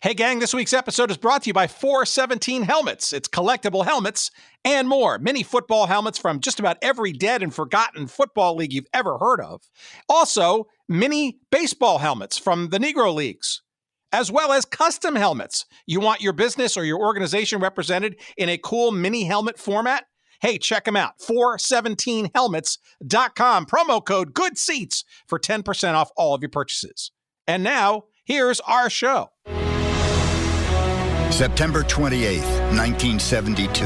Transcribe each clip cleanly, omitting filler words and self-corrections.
Hey, gang, this week's episode is brought to you by 417 Helmets. It's collectible helmets and more. Mini football helmets from just about every dead and forgotten football league you've ever heard of. Also, mini baseball helmets from the Negro Leagues, as well as custom helmets. You want your business or your organization represented in a cool mini helmet format? Hey, check them out. 417helmets.com. Promo code GOODSEATS for 10% off all of your purchases. And now, here's our show. September 28th, 1972.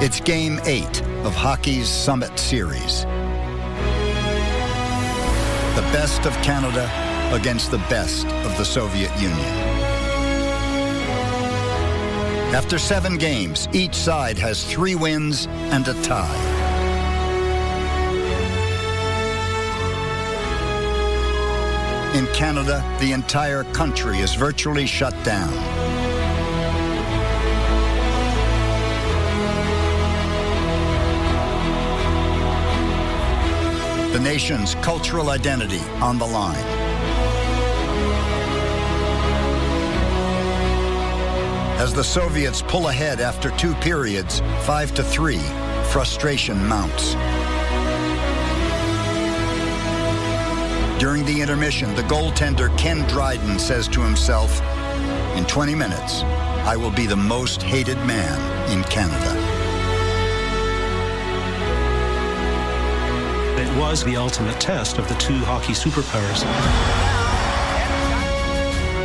It's Game 8 of hockey's Summit Series. The best of Canada against the best of the Soviet Union. After 7 games, each side has 3 wins and a tie. In Canada, the entire country is virtually shut down. The nation's cultural identity on the line. As the Soviets pull ahead after 2 periods, 5-3, frustration mounts. During the intermission, the goaltender Ken Dryden says to himself, "In 20 minutes, I will be the most hated man in Canada." It was the ultimate test of the 2 hockey superpowers.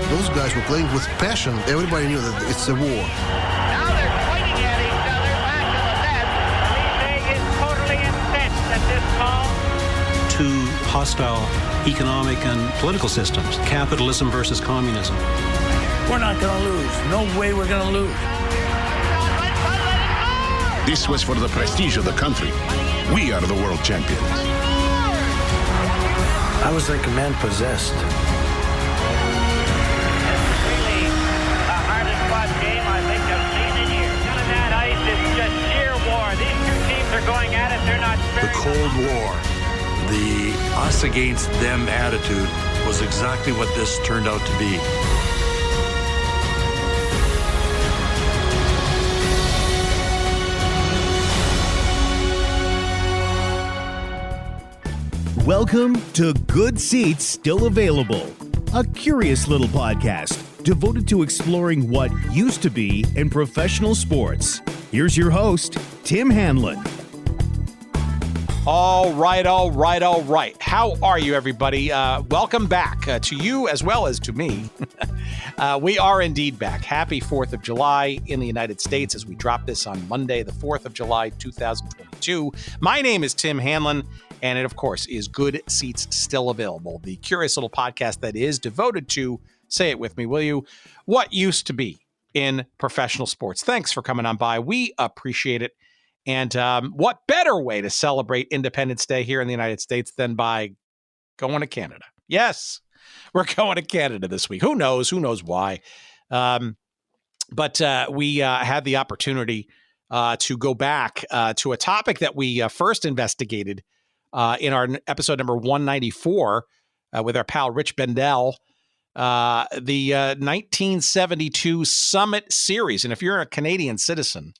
Those guys were playing with passion. Everybody knew that it's a war. Now they're pointing at each other back to the net. Parise is totally incensed at this call. 2 hostile economic and political systems. Capitalism versus communism. We're not going to lose. No way we're going to lose. This was for the prestige of the country. We are the world champions. I was like a man possessed. Really the hardest fought game I think I've seen in years. On that ice, it's just sheer war. These 2 teams are going at it. They're not The Cold War, the us against them attitude was exactly what this turned out to be. Welcome to Good Seats Still Available, a curious little podcast devoted to exploring what used to be in professional sports. Here's your host, Tim Hanlon. All right. How are you, everybody? Welcome back to you as well as to me. We are indeed back. Happy 4th of July in the United States as we drop this on Monday, the 4th of July, 2022. My name is Tim Hanlon, and it, of course, is Good Seats Still Available, the curious little podcast that is devoted to, say it with me, will you, what used to be in professional sports. Thanks for coming on by. We appreciate it. And what better way to celebrate Independence Day here in the United States than by going to Canada? Yes, we're going to Canada this week. Who knows? Who knows why? But we had the opportunity to go back to a topic that we first investigated in our episode number 194 with our pal Rich Bendel, the 1972 Summit Series. And if you're a Canadian citizen,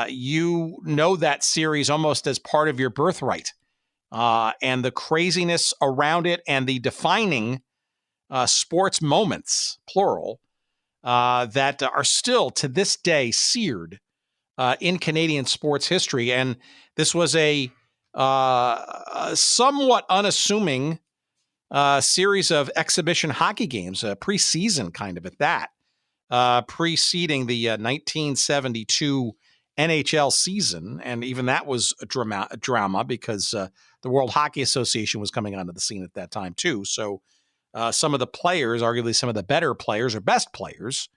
you know that series almost as part of your birthright, and the craziness around it and the defining sports moments, plural, that are still to this day seared in Canadian sports history. And this was a somewhat unassuming series of exhibition hockey games, preseason kind of at that, preceding the 1972 NHL season. And even that was a drama because the World Hockey Association was coming onto the scene at that time too. So some of the players, arguably some of the better players or best players,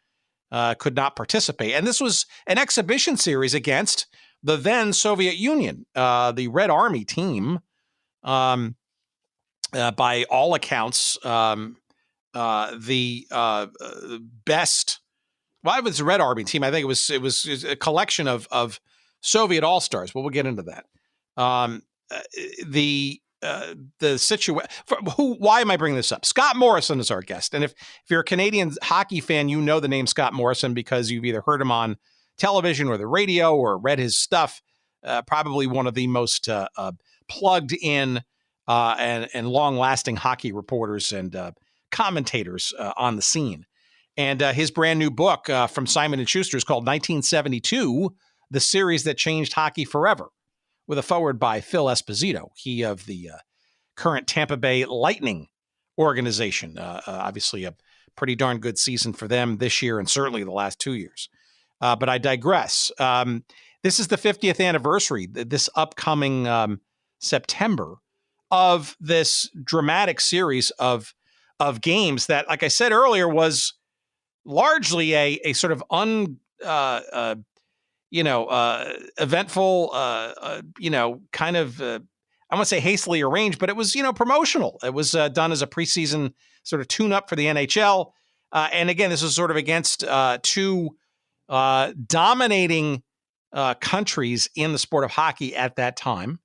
could not participate. And this was an exhibition series against the then Soviet Union, the Red Army team, by all accounts, the best. Well, it was the Red Army team. I think it was a collection of Soviet all-stars. But we'll get into that. The the situation. Why am I bringing this up? Scott Morrison is our guest. And if you're a Canadian hockey fan, you know the name Scott Morrison because you've either heard him on television or the radio or read his stuff. Probably one of the most plugged in and long-lasting hockey reporters and commentators on the scene. And his brand new book from Simon & Schuster is called 1972, The Series That Changed Hockey Forever, with a foreword by Phil Esposito, he of the current Tampa Bay Lightning organization. Obviously a pretty darn good season for them this year and certainly the last 2 years. But I digress. This is the 50th anniversary, this upcoming September, of this dramatic series of games that, like I said earlier, was largely a sort of eventful, kind of, I won't say hastily arranged, but it was, promotional. It was done as a preseason sort of tune-up for the NHL. And again, this was sort of against two dominating countries in the sport of hockey at that time,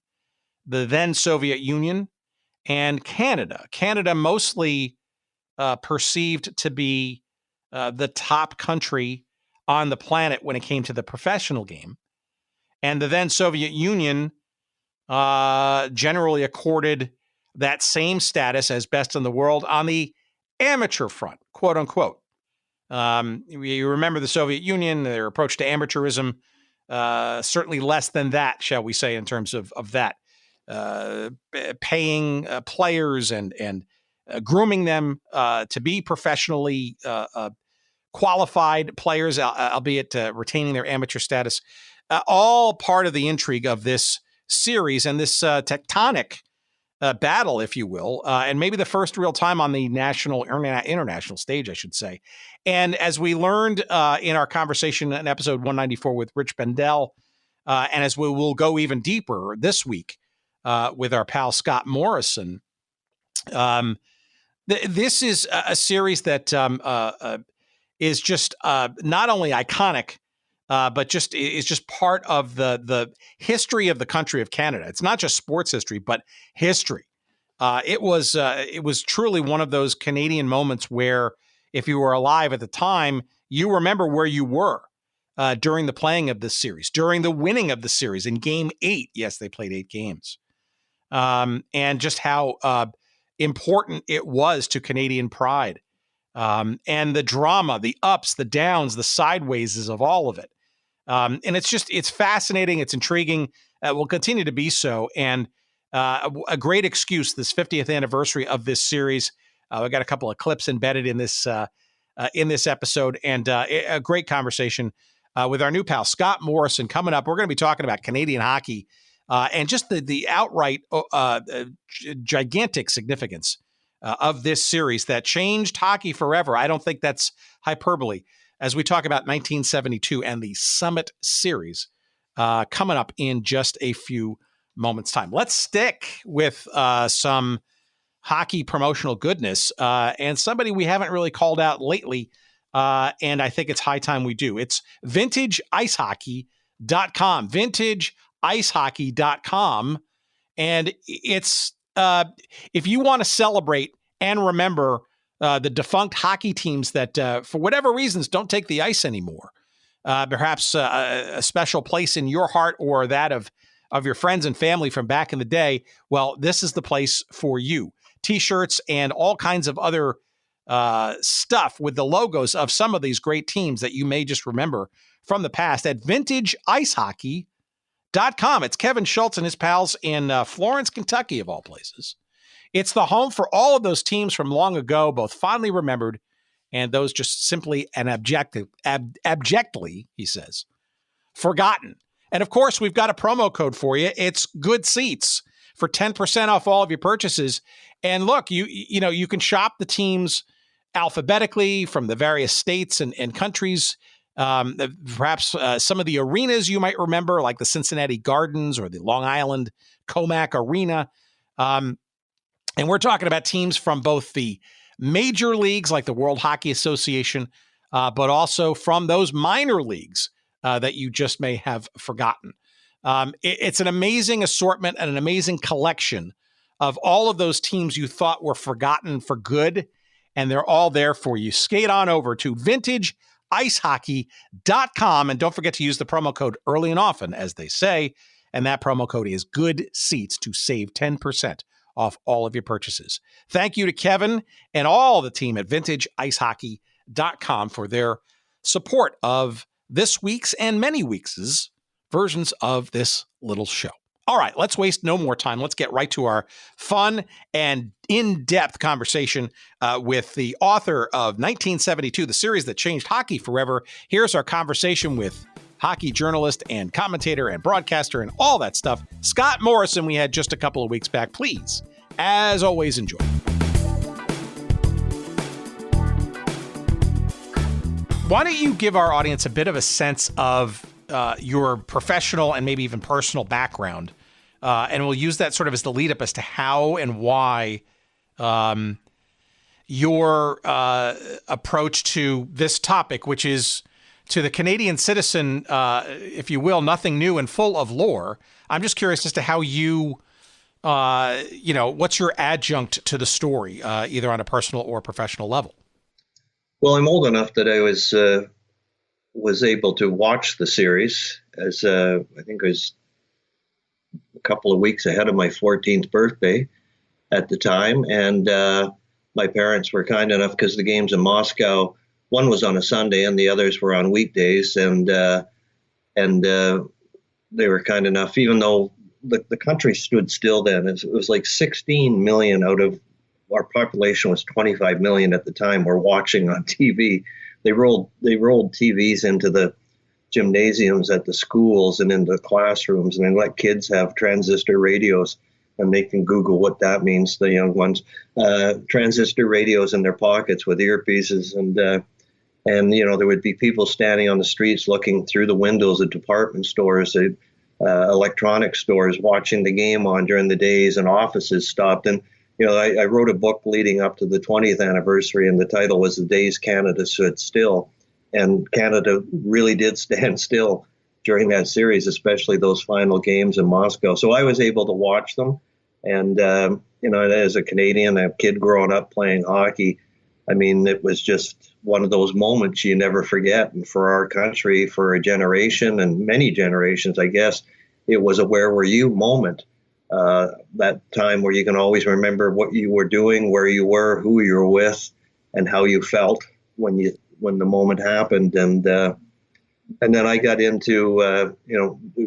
the then Soviet Union and Canada. Canada mostly perceived to be the top country on the planet when it came to the professional game. And the then Soviet Union generally accorded that same status as best in the world on the amateur front, quote unquote. You remember the Soviet Union, their approach to amateurism, certainly less than that, shall we say, in terms of that. Paying players and grooming them to be professionally qualified players, albeit retaining their amateur status, all part of the intrigue of this series and this tectonic battle, if you will, and maybe the first real time on the national or international stage, I should say. And as we learned in our conversation in episode 194 with Rich Bendel, and as we will go even deeper this week with our pal Scott Morrison, this is a series that is just not only iconic, but just is just part of the history of the country of Canada. It's not just sports history, but history. It was truly one of those Canadian moments where, if you were alive at the time, you remember where you were during the playing of this series, during the winning of the series in Game 8. Yes, they played 8 games. And just how important it was to Canadian pride. And the drama, the ups, the downs, the sidewayses of all of it. And it's fascinating. It's intriguing. Will continue to be so. And a great excuse, this 50th anniversary of this series. We got a couple of clips embedded in this episode, and a great conversation with our new pal, Scott Morrison, coming up. We're going to be talking about Canadian hockey and just the outright gigantic significance of this series that changed hockey forever. I don't think that's hyperbole as we talk about 1972 and the Summit Series coming up in just a few moments' time. Let's stick with some hockey promotional goodness and somebody we haven't really called out lately, and I think it's high time we do. It's VintageIceHockey.com, VintageIceHockey.com, and it's if you want to celebrate and remember the defunct hockey teams that, for whatever reasons, don't take the ice anymore, perhaps a special place in your heart or that of your friends and family from back in the day, well, this is the place for you. T-shirts and all kinds of other stuff with the logos of some of these great teams that you may just remember from the past at VintageIceHockey.com. It's Kevin Schultz and his pals in Florence, Kentucky, of all places. It's the home for all of those teams from long ago, both fondly remembered and those just simply and abjectly, he says, forgotten. And of course, we've got a promo code for you. It's Good Seats for 10% off all of your purchases. And look, you can shop the teams alphabetically from the various states and countries. Perhaps some of the arenas you might remember, like the Cincinnati Gardens or the Long Island Comac Arena. And we're talking about teams from both the major leagues, like the World Hockey Association, but also from those minor leagues that you just may have forgotten. It's an amazing assortment and an amazing collection of all of those teams you thought were forgotten for good, and they're all there for you. Skate on over to vintageicehockey.com, and don't forget to use the promo code early and often, as they say, and that promo code is Good Seats to save 10% off all of your purchases. Thank you to Kevin and all the team at vintageicehockey.com for their support of this week's and many weeks' versions of this little show. All right, let's waste no more time. Let's get right to our fun and in-depth conversation with the author of 1972, the series that changed hockey forever. Here's our conversation with hockey journalist and commentator and broadcaster and all that stuff, Scott Morrison, we had just a couple of weeks back. Please, as always, enjoy. Why don't you give our audience a bit of a sense of your professional and maybe even personal background, and we'll use that sort of as the lead up as to how and why your approach to this topic, which is to the Canadian citizen, if you will, nothing new and full of lore. I'm just curious as to how you, what's your adjunct to the story, either on a personal or professional level? Well, I'm old enough that I was able to watch the series as I think it was a couple of weeks ahead of my 14th birthday at the time. And my parents were kind enough, because the games in Moscow, one was on a Sunday and the others were on weekdays. And they were kind enough, even though the country stood still then. It was like 16 million out of our population was 25 million at the time were watching on TV. They rolled TVs into the gymnasiums at the schools and into the classrooms, and they let kids have transistor radios, and they can Google what that means, the young ones. Transistor radios in their pockets with earpieces, and there would be people standing on the streets looking through the windows of department stores, electronic stores, watching the game on during the days, and offices stopped. And I wrote a book leading up to the 20th anniversary, and the title was The Days Canada Stood Still. And Canada really did stand still during that series, especially those final games in Moscow. So I was able to watch them. And, as a Canadian, a kid growing up playing hockey, I mean, it was just one of those moments you never forget. And for our country, for a generation and many generations, I guess, it was a where were you moment. That time where you can always remember what you were doing, where you were, who you were with, and how you felt when the moment happened. And then I got into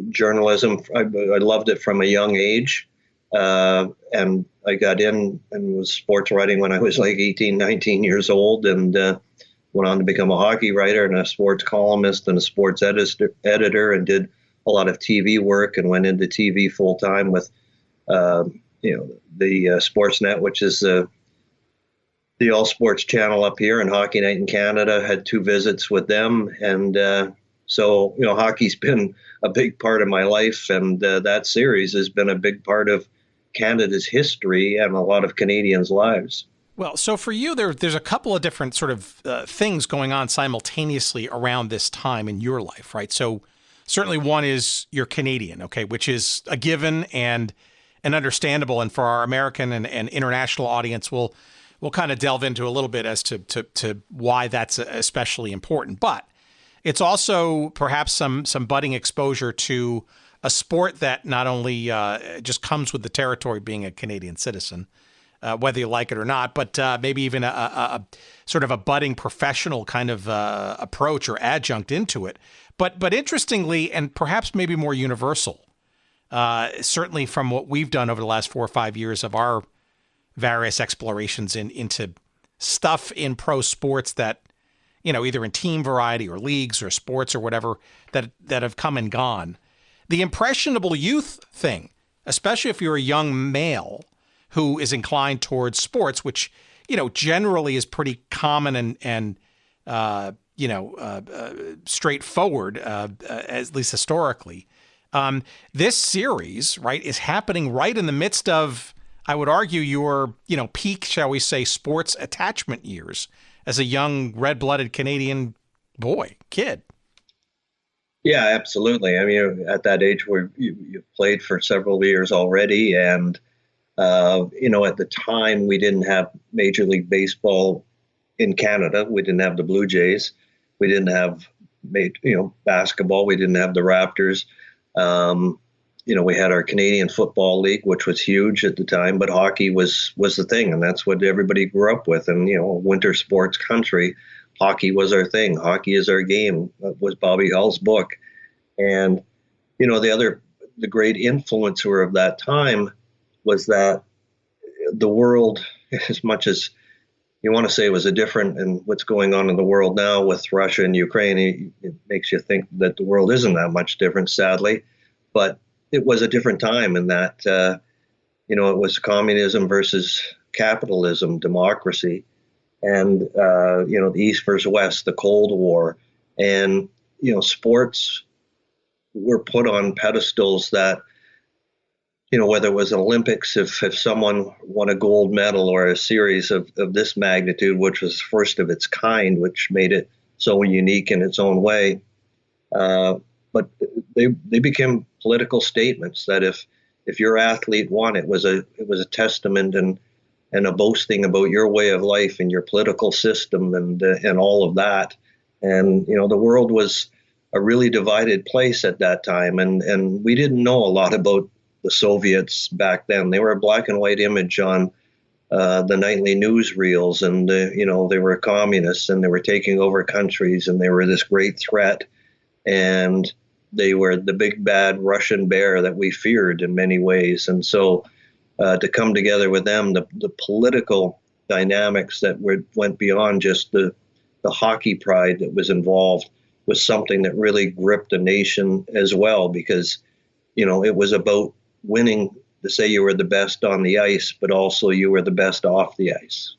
journalism. I loved it from a young age, and I got in and was sports writing when I was like 18, 19 years old, and went on to become a hockey writer and a sports columnist and a sports editor, and did a lot of TV work, and went into TV full time with the Sportsnet, which is the all sports channel up here, and Hockey Night in Canada. Had 2 visits with them. And so hockey's been a big part of my life. And that series has been a big part of Canada's history and a lot of Canadians' lives. Well, so for you, there's a couple of different sort of things going on simultaneously around this time in your life, right? So certainly one is you're Canadian, okay, which is a given and understandable. And for our American and international audience, we'll kind of delve into a little bit as to why that's especially important. But it's also perhaps some budding exposure to a sport that not only just comes with the territory being a Canadian citizen, whether you like it or not, but maybe even a sort of a budding professional kind of approach or adjunct into it. But interestingly, and perhaps maybe more universal, certainly from what we've done over the last 4 or 5 years of our various explorations into stuff in pro sports that, either in team variety or leagues or sports or whatever that have come and gone. The impressionable youth thing, especially if you're a young male who is inclined towards sports, which, generally is pretty common and straightforward, at least historically. This series, right, is happening right in the midst of, I would argue, your, peak, shall we say, sports attachment years as a young red-blooded Canadian kid. Yeah, absolutely. I mean, at that age where you've played for several years already, and At the time, we didn't have Major League Baseball in Canada. We didn't have the Blue Jays. We didn't have, basketball. We didn't have the Raptors. We had our Canadian Football League, which was huge at the time, but hockey was the thing, and that's what everybody grew up with. And, winter sports country, hockey was our thing. Hockey is our game, was Bobby Hull's book. And, the great influencer of that time was that the world, as much as you want to say it was a different, and what's going on in the world now with Russia and Ukraine, it makes you think that the world isn't that much different, sadly. But it was a different time in that, it was communism versus capitalism, democracy, and, the East versus West, the Cold War. And, sports were put on pedestals that, whether it was Olympics, if someone won a gold medal or a series of this magnitude, which was first of its kind, which made it so unique in its own way. But they became political statements that if your athlete won, it was a testament and a boasting about your way of life and your political system and all of that. And, the world was a really divided place at that time. And we didn't know a lot about the Soviets back then. They were a black and white image on the nightly newsreels, and they were communists and they were taking over countries and they were this great threat, and they were the big bad Russian bear that we feared in many ways. And so to come together with them, the political dynamics that went beyond just the hockey pride that was involved was something that really gripped a nation as well, because it was about winning, to say you were the best on the ice, but also you were the best off the ice.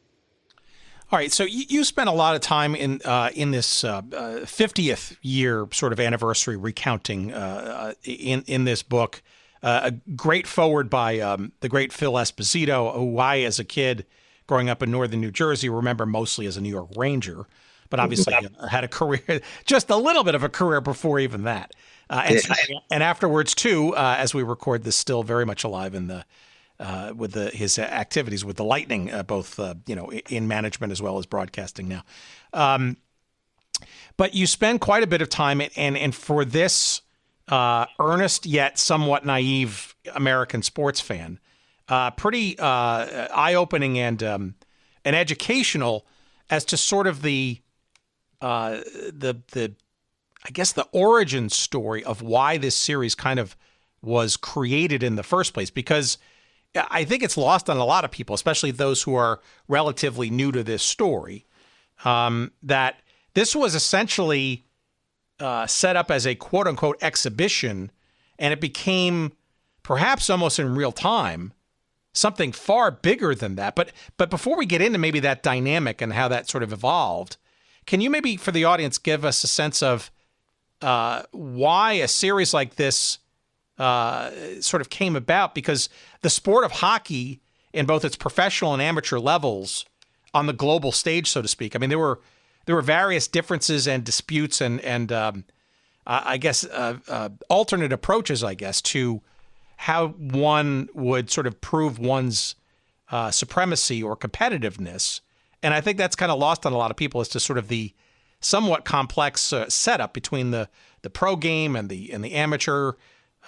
All right, so you spent a lot of time in this 50th year sort of anniversary recounting in this book. A great forward by the great Phil Esposito, who I, as a kid growing up in northern New Jersey, remember mostly as a New York Ranger, but obviously had a career, just a little bit of a career before even that. And afterwards, too, as we record this, still very much alive in his activities with the Lightning, both in management as well as broadcasting now. But you spend quite a bit of time, and for this earnest yet somewhat naive American sports fan, pretty eye-opening and educational as to sort of the I guess the origin story of why this series kind of was created in the first place, because I think it's lost on a lot of people, especially those who are relatively new to this story, that this was essentially set up as a quote unquote exhibition, and it became perhaps almost in real time something far bigger than that. But before we get into maybe that dynamic and how that sort of evolved, can you maybe for the audience give us a sense of why a series like this sort of came about? Because the sport of hockey in both its professional and amateur levels on the global stage, so to speak, I mean, there were various differences and disputes and I guess alternate approaches, I guess, to how one would sort of prove one's supremacy or competitiveness. And I think that's kind of lost on a lot of people as to sort of the somewhat complex setup between the pro game and the amateur,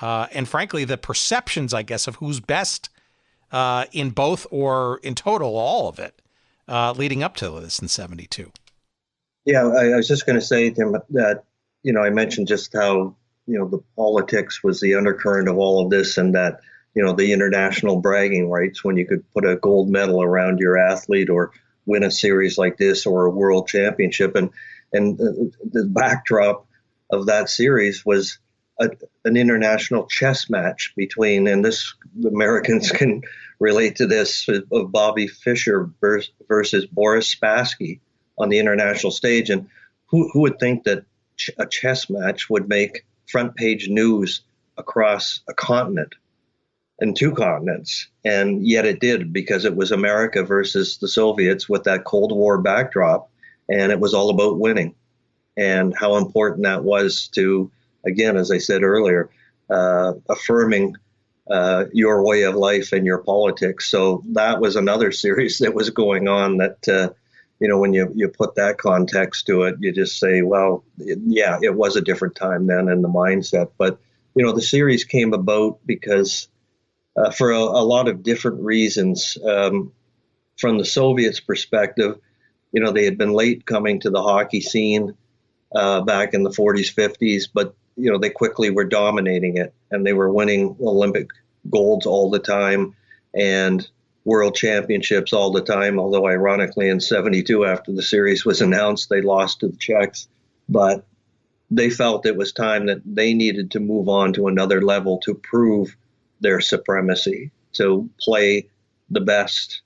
and frankly, the perceptions, I guess, of who's best in both or in total, all of it, leading up to this in 72. Yeah, I was just going to say, Tim, that, I mentioned just how, the politics was the undercurrent of all of this, and that, the international bragging rights when you could put a gold medal around your athlete or win a series like this or a world championship. And the backdrop of that series was an international chess match between, and this, the Americans can relate to this, of Bobby Fischer versus Boris Spassky on the international stage. And who would think that a chess match would make front page news across a continent and two continents? And yet it did, because it was America versus the Soviets with that Cold War backdrop. And it was all about winning, and how important that was to, again, as I said earlier, affirming your way of life and your politics. So that was another series that was going on that, when you put that context to it, you just say, well, it was a different time then in the mindset. But, the series came about because for a lot of different reasons. From the Soviets' perspective, they had been late coming to the hockey scene back in the 40s, 50s, but they quickly were dominating it, and they were winning Olympic golds all the time and world championships all the time. Although ironically in 72, after the series was announced, they lost to the Czechs, but they felt it was time that they needed to move on to another level to prove their supremacy, to play the best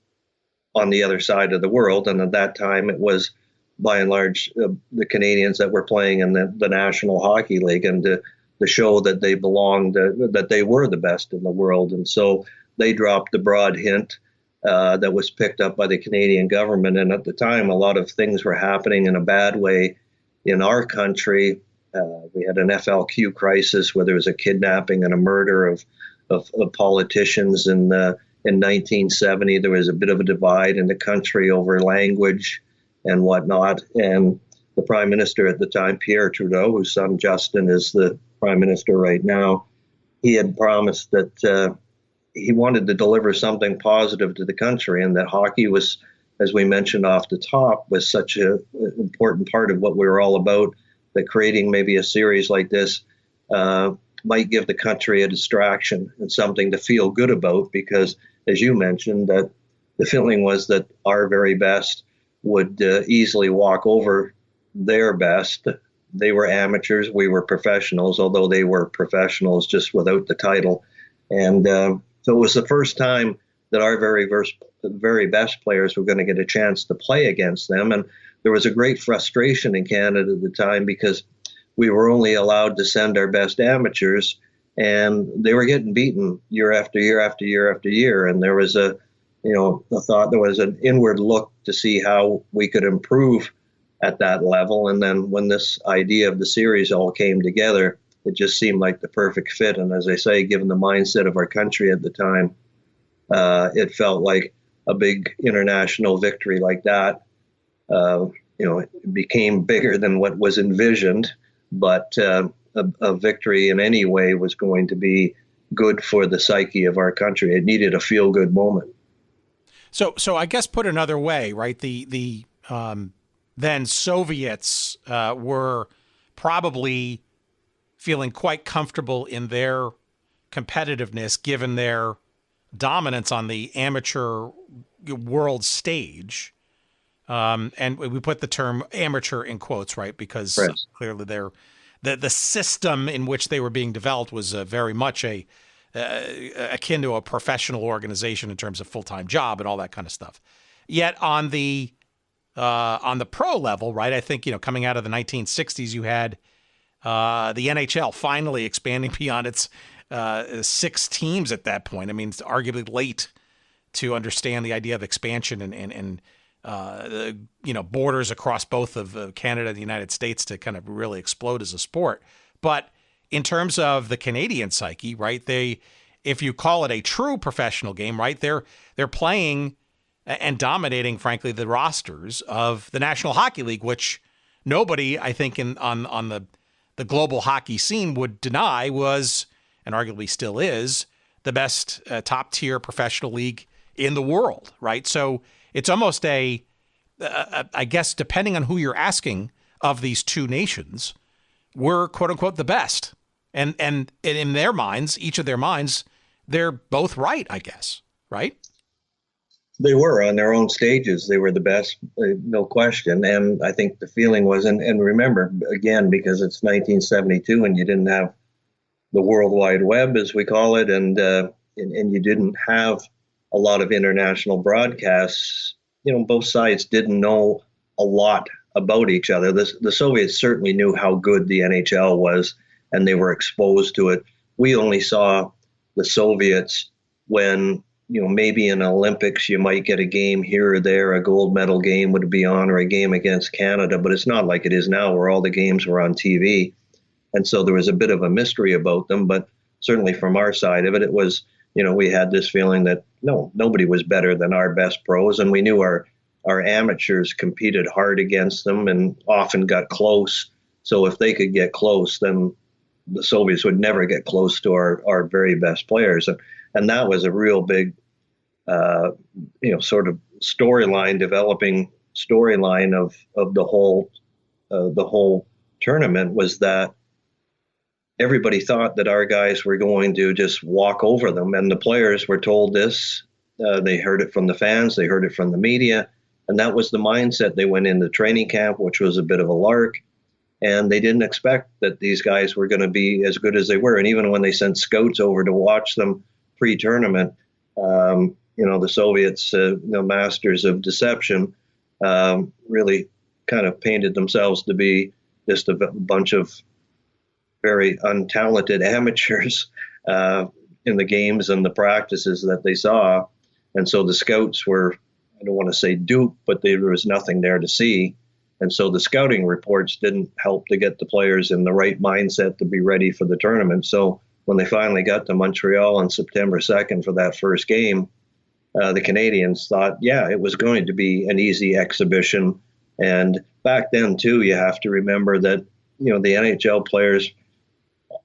on the other side of the world. And at that time, it was by and large the Canadians that were playing in the National Hockey League, and to show that they belonged, that they were the best in the world. And so they dropped the broad hint that was picked up by the Canadian government. And at the time, a lot of things were happening in a bad way in our country. We had an FLQ crisis where there was a kidnapping and a murder of politicians. In 1970, there was a bit of a divide in the country over language and whatnot. And the prime minister at the time, Pierre Trudeau, whose son Justin is the prime minister right now, he had promised that he wanted to deliver something positive to the country, and that hockey was, as we mentioned off the top, was such an important part of what we were all about, that creating maybe a series like this might give the country a distraction and something to feel good about, because, as you mentioned, that the feeling was that our very best would easily walk over their best. They were amateurs, we were professionals, although they were professionals just without the title. And so it was the first time that our very best players were going to get a chance to play against them. And there was a great frustration in Canada at the time, because we were only allowed to send our best amateurs, and they were getting beaten year after year after year after year. And there was a thought, there was an inward look to see how we could improve at that level. And then when this idea of the series all came together, it just seemed like the perfect fit. And as I say, given the mindset of our country at the time, it felt like a big international victory like that. It became bigger than what was envisioned, but a victory in any way was going to be good for the psyche of our country. It needed a feel-good moment. So I guess put another way, right? The then Soviets were probably feeling quite comfortable in their competitiveness, given their dominance on the amateur world stage. And we put the term amateur in quotes, right? Because clearly the system in which they were being developed was very much akin to a professional organization in terms of full-time job and all that kind of stuff. Yet on the pro level, right? I think, coming out of the 1960s, you had the NHL finally expanding beyond its 6 teams at that point. I mean, it's arguably late to understand the idea of expansion and borders across both of Canada and the United States to kind of really explode as a sport. But in terms of the Canadian psyche, right, if you call it a true professional game, right, they're playing and dominating, frankly, the rosters of the National Hockey League, which nobody, I think, on the global hockey scene would deny was, and arguably still is, the best top-tier professional league in the world, right? So it's almost I guess, depending on who you're asking of these two nations, we're, quote-unquote, the best. And in their minds, each of their minds, they're both right, I guess, right? They were on their own stages. They were the best, no question. And I think the feeling was, and remember, again, because it's 1972 and you didn't have the World Wide Web, as we call it, and you didn't have a lot of international broadcasts, both sides didn't know a lot about each other. The Soviets certainly knew how good the NHL was, and they were exposed to it. We only saw the Soviets when, maybe in Olympics you might get a game here or there, a gold medal game would be on, or a game against Canada, but it's not like it is now where all the games were on TV. And so there was a bit of a mystery about them, but certainly from our side of it, it was we had this feeling that nobody was better than our best pros, and we knew our amateurs competed hard against them and often got close. So if they could get close, then the Soviets would never get close to our very best players. And that was a real big, sort of developing storyline of the whole tournament, was that everybody thought that our guys were going to just walk over them. And the players were told this. They heard it from the fans. They heard it from the media. And that was the mindset. They went into training camp, which was a bit of a lark. And they didn't expect that these guys were going to be as good as they were. And even when they sent scouts over to watch them pre-tournament, the Soviets, the masters of deception, really kind of painted themselves to be just a bunch of very untalented amateurs in the games and the practices that they saw. And so the scouts were, I don't want to say duped, but there was nothing there to see. And so the scouting reports didn't help to get the players in the right mindset to be ready for the tournament. So when they finally got to Montreal on September 2nd for that first game, the Canadians thought, it was going to be an easy exhibition. And back then, too, you have to remember that, the NHL players,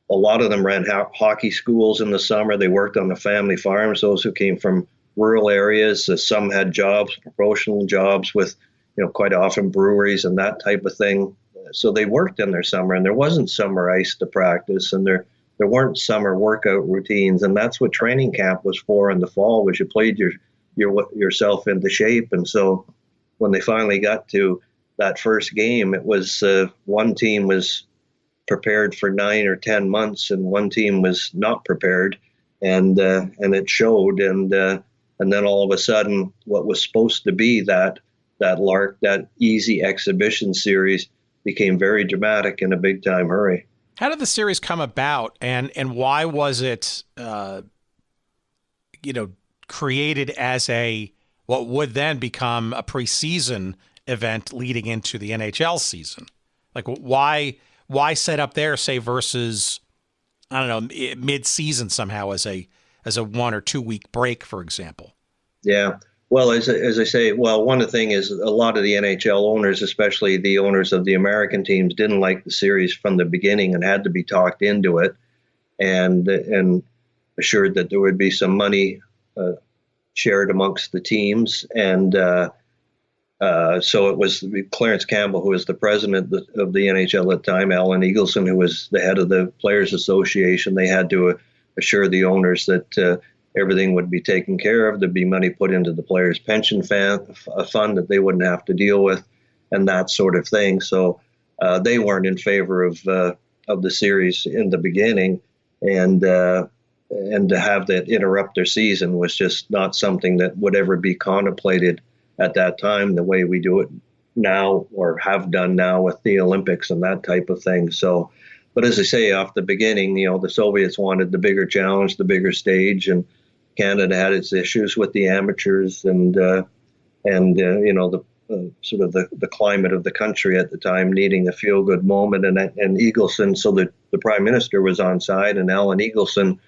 a lot of them ran hockey schools in the summer. They worked on the family farms, those who came from rural areas. Some had jobs, promotional jobs with, quite often breweries and that type of thing. So they worked in their summer, and there wasn't summer ice to practice, and there weren't summer workout routines. And that's what training camp was for in the fall, was you played yourself into shape. And so when they finally got to that first game, it was one team was prepared for 9 or 10 months, and one team was not prepared, and it showed. And then all of a sudden, what was supposed to be that lark, that easy exhibition series, became very dramatic in a big time hurry. How did the series come about, and why was it, created as what would then become a preseason event leading into the NHL season? Like, why set up there, say, versus, I don't know, mid-season somehow as a 1 or 2 week break, for example? Yeah. Well, as I say, one of the things is a lot of the NHL owners, especially the owners of the American teams, didn't like the series from the beginning and had to be talked into it, and assured that there would be some money shared amongst the teams. And so it was Clarence Campbell, who was the president of the NHL at the time, Alan Eagleson, who was the head of the Players Association. They had to assure the owners that everything would be taken care of. There'd be money put into the players' pension fund that they wouldn't have to deal with, and that sort of thing. So they weren't in favor of the series in the beginning, and to have that interrupt their season was just not something that would ever be contemplated at that time, the way we do it now, or have done now with the Olympics and that type of thing. So, but as I say, off the beginning, the Soviets wanted the bigger challenge, the bigger stage, and Canada had its issues with the amateurs and the sort of the climate of the country at the time, needing a feel-good moment. And Eagleson, so the Prime Minister was on side, and Alan Eagleson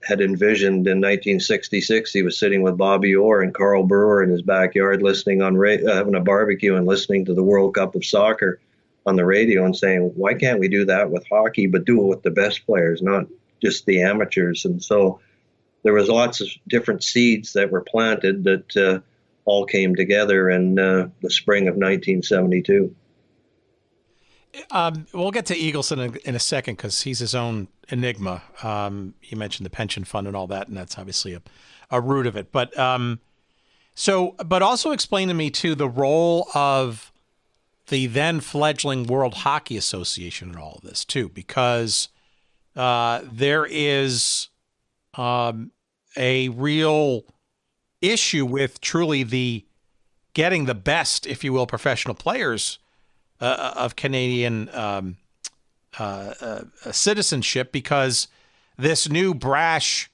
had envisioned in 1966, he was sitting with Bobby Orr and Carl Brewer in his backyard, listening on having a barbecue and listening to the World Cup of Soccer on the radio, and saying, why can't we do that with hockey, but do it with the best players, not just the amateurs? And so there was lots of different seeds that were planted that all came together in the spring of 1972. We'll get to Eagleson in a second, because he's his own enigma. You mentioned the pension fund and all that, and that's obviously a root of it. But but also explain to me, too, the role of the then fledgling World Hockey Association in all of this, too, because there is a real issue with truly getting the best, if you will, professional players of Canadian citizenship, because this new brash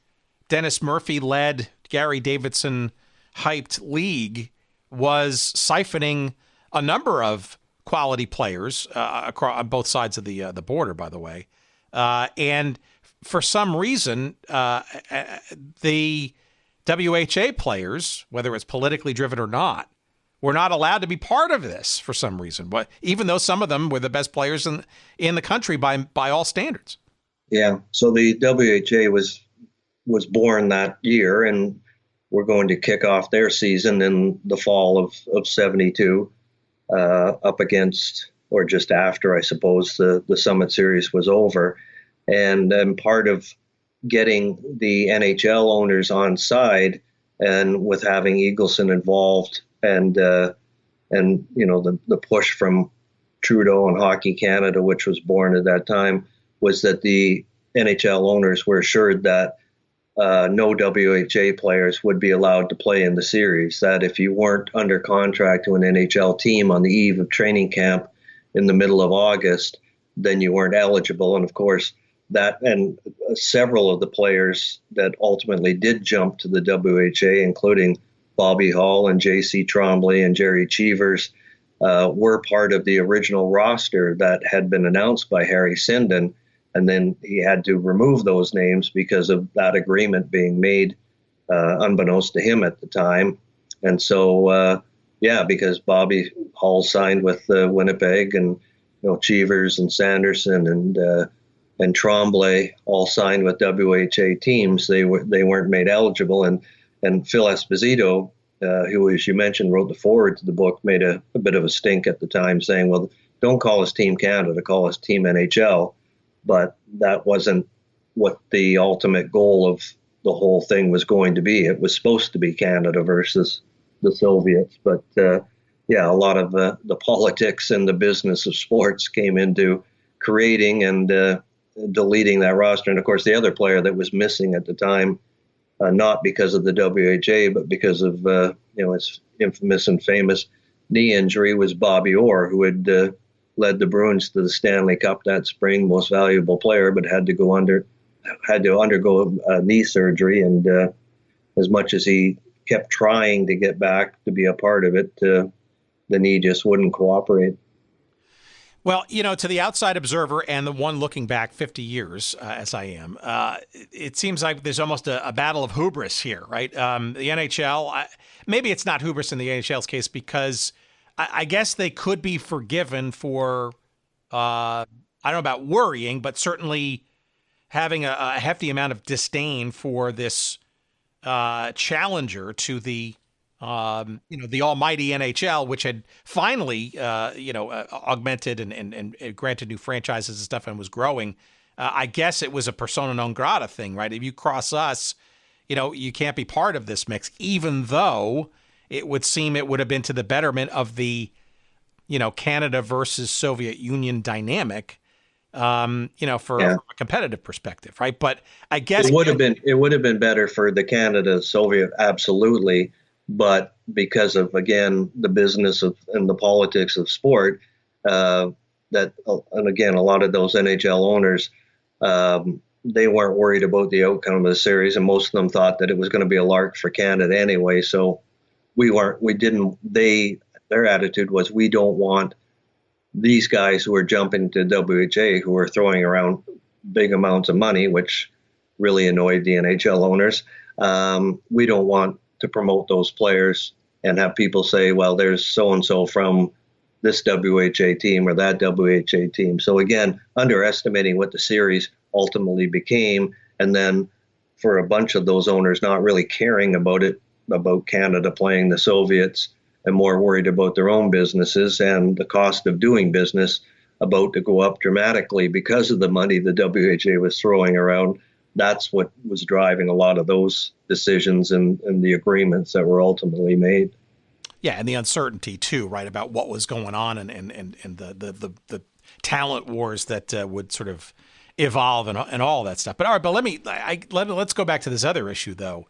Dennis Murphy-led, Gary Davidson-hyped league was siphoning a number of quality players across on both sides of the border, by the way, And for some reason, the WHA players, whether it's politically driven or not, were not allowed to be part of this for some reason. But even though some of them were the best players in the country by all standards. Yeah. So the WHA was born that year, and we're going to kick off their season in the fall of 72, up against, or just after, I suppose, the Summit Series was over. And part of getting the NHL owners on side, and with having Eagleson involved, and you know, the push from Trudeau and Hockey Canada, which was born at that time, was that the NHL owners were assured that no WHA players would be allowed to play in the series, that if you weren't under contract to an NHL team on the eve of training camp in the middle of August, then you weren't eligible. And of course, that, and several of the players that ultimately did jump to the WHA, including Bobby Hull and J.C. Tremblay and Jerry Cheevers, were part of the original roster that had been announced by Harry Sinden. And then he had to remove those names because of that agreement being made, unbeknownst to him at the time. And so, because Bobby Hull signed with Winnipeg, and Cheevers and Sanderson and Tremblay all signed with WHA teams, they weren't made eligible. And Phil Esposito, who, as you mentioned, wrote the foreword to the book, made a bit of a stink at the time, saying, well, don't call us Team Canada, call us Team NHL. But that wasn't what the ultimate goal of the whole thing was going to be. It was supposed to be Canada versus the Soviets. But a lot of the politics and the business of sports came into creating and deleting that roster. And of course, the other player that was missing at the time, not because of the WHA, but because of his infamous and famous knee injury, was Bobby Orr, who had led the Bruins to the Stanley Cup that spring, most valuable player, but had to undergo knee surgery. And as much as he kept trying to get back to be a part of it, the knee just wouldn't cooperate. Well, to the outside observer and the one looking back 50 years, as I am, it seems like there's almost a battle of hubris here, right? The NHL, maybe it's not hubris in the NHL's case, because I guess they could be forgiven for, I don't know about worrying, but certainly having a hefty amount of disdain for this challenger to the the almighty NHL, which had finally, augmented and granted new franchises and stuff and was growing. I guess it was a persona non grata thing, right? If you cross us, you can't be part of this mix, even though it would seem it would have been to the betterment of the, Canada versus Soviet Union dynamic, from a competitive perspective, right? But I guess it would have been better for the Canada Soviet, absolutely. But because of, again, the business of and the politics of sport, and again, a lot of those NHL owners, they weren't worried about the outcome of the series, and most of them thought that it was going to be a lark for Canada anyway. So their attitude was, we don't want these guys who are jumping to WHA, who are throwing around big amounts of money, which really annoyed the NHL owners. We don't want to promote those players and have people say, well, there's so-and-so from this WHA team or that WHA team. So again, underestimating what the series ultimately became, and then for a bunch of those owners not really caring about Canada playing the Soviets, and more worried about their own businesses and the cost of doing business about to go up dramatically because of the money the WHA was throwing around. That's what was driving a lot of those decisions and the agreements that were ultimately made. Yeah, and the uncertainty too, right, about what was going on and the talent wars that would sort of evolve and all that stuff. But all right, but let's go back to this other issue though.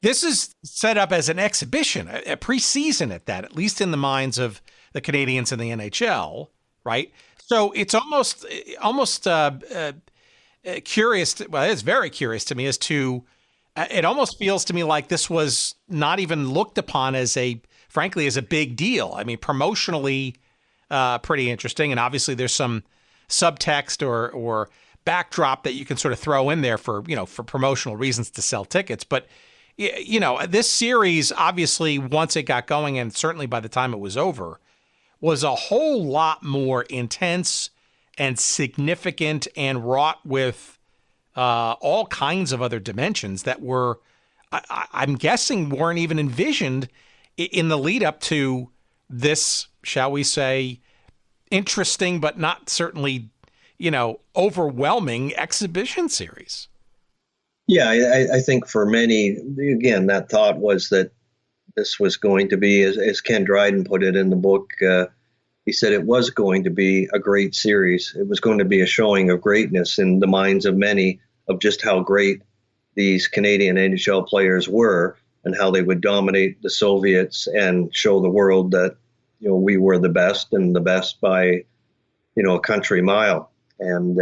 This is set up as an exhibition, a preseason at least in the minds of the Canadians and the NHL, right? So it's almost curious. It's very curious to me as to. It almost feels to me like this was not even looked upon as frankly, as a big deal. I mean, promotionally, pretty interesting, and obviously there's some subtext or backdrop that you can sort of throw in there for promotional reasons to sell tickets. But, this series, obviously, once it got going, and certainly by the time it was over, was a whole lot more intense and significant and wrought with all kinds of other dimensions that were, I'm guessing, weren't even envisioned in the lead up to this, shall we say, interesting but not certainly, overwhelming exhibition series. Yeah, I think for many, again, that thought was that this was going to be, as Ken Dryden put it in the book, he said it was going to be a great series. It was going to be a showing of greatness in the minds of many of just how great these Canadian NHL players were and how they would dominate the Soviets and show the world that, we were the best and the best by, a country mile. And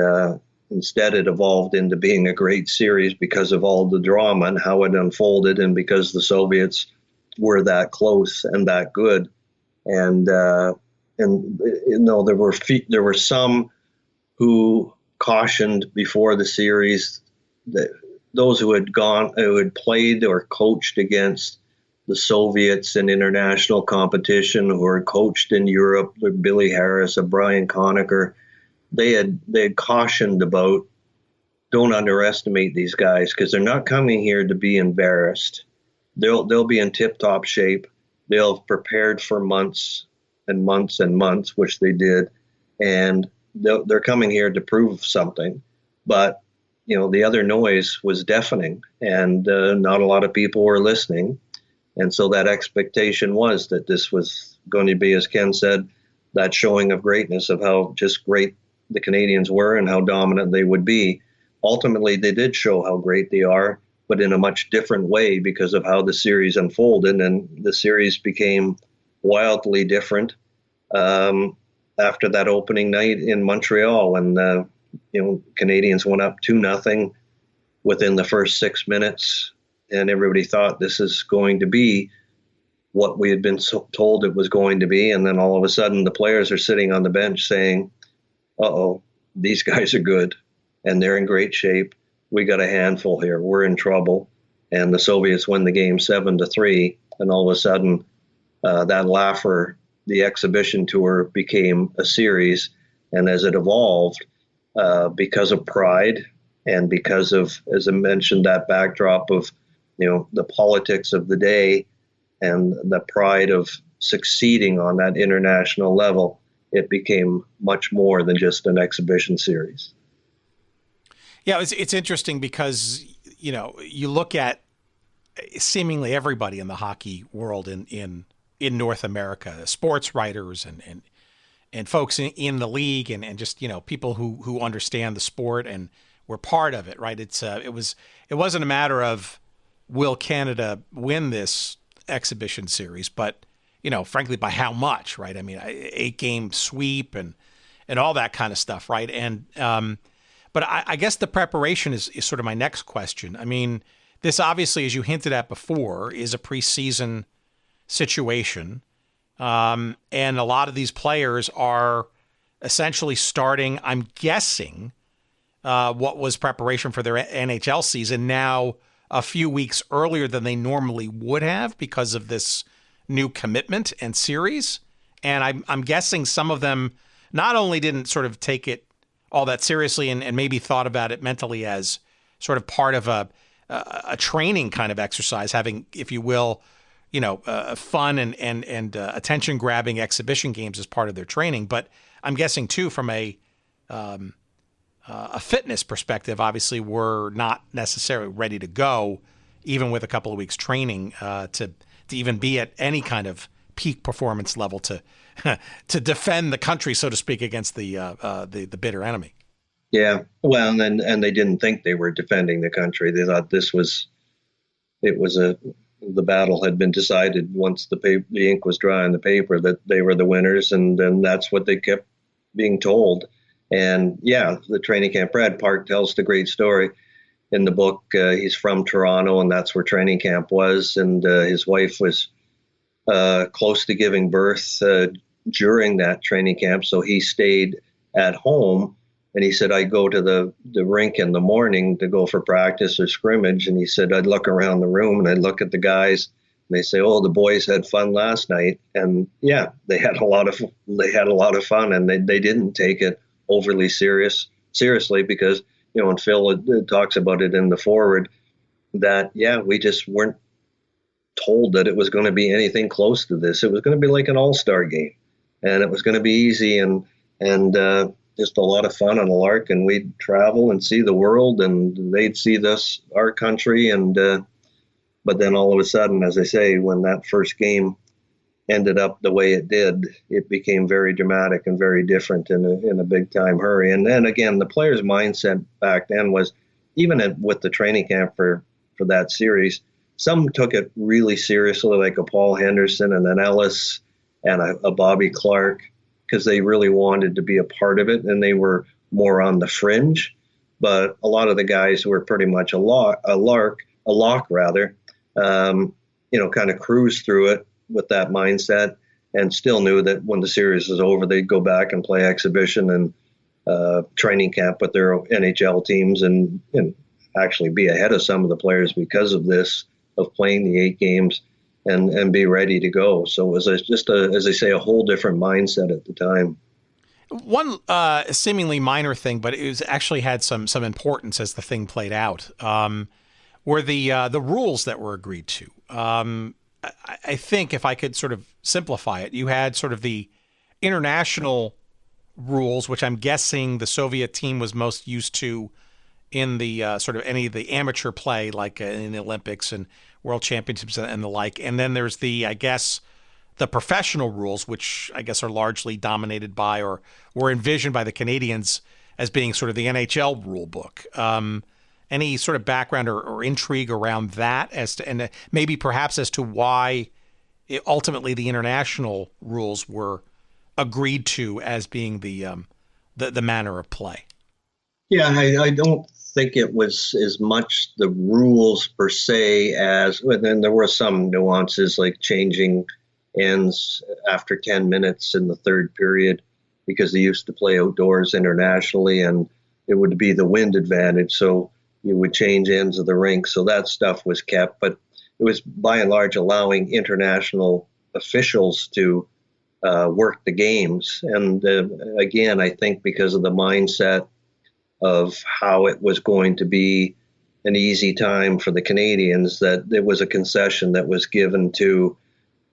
instead, it evolved into being a great series because of all the drama and how it unfolded, and because the Soviets were that close and that good. And there were some who cautioned before the series that those who had played or coached against the Soviets in international competition, who had coached in Europe, like Billy Harris, Brian Conacher, they had cautioned about, don't underestimate these guys, because they're not coming here to be embarrassed. They'll be in tip-top shape. They'll have prepared for months and months and months, which they did, and they're coming here to prove something. But the other noise was deafening, and not a lot of people were listening. And so that expectation was that this was going to be, as Ken said, that showing of greatness, of how just great the Canadians were and how dominant they would be. Ultimately, they did show how great they are, but in a much different way because of how the series unfolded. And the series became wildly different after that opening night in Montreal, when Canadians went up 2-0 within the first 6 minutes, and everybody thought this is going to be what we had been told it was going to be. And then all of a sudden, the players are sitting on the bench saying, "Uh-oh, these guys are good, and they're in great shape. We got a handful here. We're in trouble." And the Soviets win the game 7-3, and all of a sudden, that laugher, the exhibition tour, became a series. And as it evolved, because of pride and because of, as I mentioned, that backdrop of, the politics of the day and the pride of succeeding on that international level, it became much more than just an exhibition series. Yeah, it's interesting because, you look at seemingly everybody in the hockey world in North America, sports writers and folks in the league and just, people who understand the sport and were part of it, right? It wasn't a matter of, will Canada win this exhibition series, but, frankly, by how much, right? I mean, 8-game sweep and all that kind of stuff, right? And but I guess the preparation is sort of my next question. I mean, this obviously, as you hinted at before, is a preseason situation. And a lot of these players are essentially starting, I'm guessing, what was preparation for their NHL season now a few weeks earlier than they normally would have because of this new commitment and series. And I'm guessing some of them not only didn't sort of take it all that seriously and maybe thought about it mentally as sort of part of a training kind of exercise, having, if you will, fun and attention-grabbing exhibition games as part of their training. But I'm guessing, too, from a fitness perspective, obviously, we're not necessarily ready to go, even with a couple of weeks training, to even be at any kind of peak performance level to defend the country, so to speak, against the bitter enemy. Yeah, well, and they didn't think they were defending the country. They thought the battle had been decided once the ink was dry on the paper, that they were the winners, and then that's what they kept being told. And yeah, the training camp, Brad Park tells the great story in the book. He's from Toronto, and that's where training camp was, and his wife was close to giving birth during that training camp, so he stayed at home And he said, I go to the rink in the morning to go for practice or scrimmage. And he said, I'd look around the room and I'd look at the guys and they say, oh, the boys had fun last night. And yeah, they had a lot of fun, and they didn't take it overly seriously because, and Phil talks about it in the forward that, we just weren't told that it was going to be anything close to this. It was going to be like an all-star game, and it was going to be easy and just a lot of fun on the lark, and we'd travel and see the world, and they'd see our country, and but then all of a sudden, as I say, when that first game ended up the way it did, it became very dramatic and very different in a big time hurry. And then again, the players' mindset back then was, even with the training camp for that series, some took it really seriously, like a Paul Henderson and an Ellis and a Bobby Clark, because they really wanted to be a part of it, and they were more on the fringe. But a lot of the guys were pretty much a lock, kind of cruised through it with that mindset, and still knew that when the series was over, they'd go back and play exhibition and training camp with their NHL teams, and actually be ahead of some of the players because of this, of playing the 8 games and be ready to go. So it was as I say, a whole different mindset at the time. One seemingly minor thing, but it actually had some importance as the thing played out, were the rules that were agreed to. I think if I could sort of simplify it, you had sort of the international rules, which I'm guessing the Soviet team was most used to in the sort of any of the amateur play, like in the Olympics and World Championships and the like. And then there's the professional rules, which I guess are largely dominated by or were envisioned by the Canadians as being sort of the NHL rule book. Any sort of background or intrigue around that and maybe perhaps as to why ultimately the international rules were agreed to as being the manner of play? Yeah, I don't think it was as much the rules per se as, and then there were some nuances like changing ends after 10 minutes in the third period because they used to play outdoors internationally and it would be the wind advantage. So you would change ends of the rink. So that stuff was kept, but it was by and large allowing international officials to work the games. And again, I think because of the mindset of how it was going to be an easy time for the Canadians, that it was a concession that was given to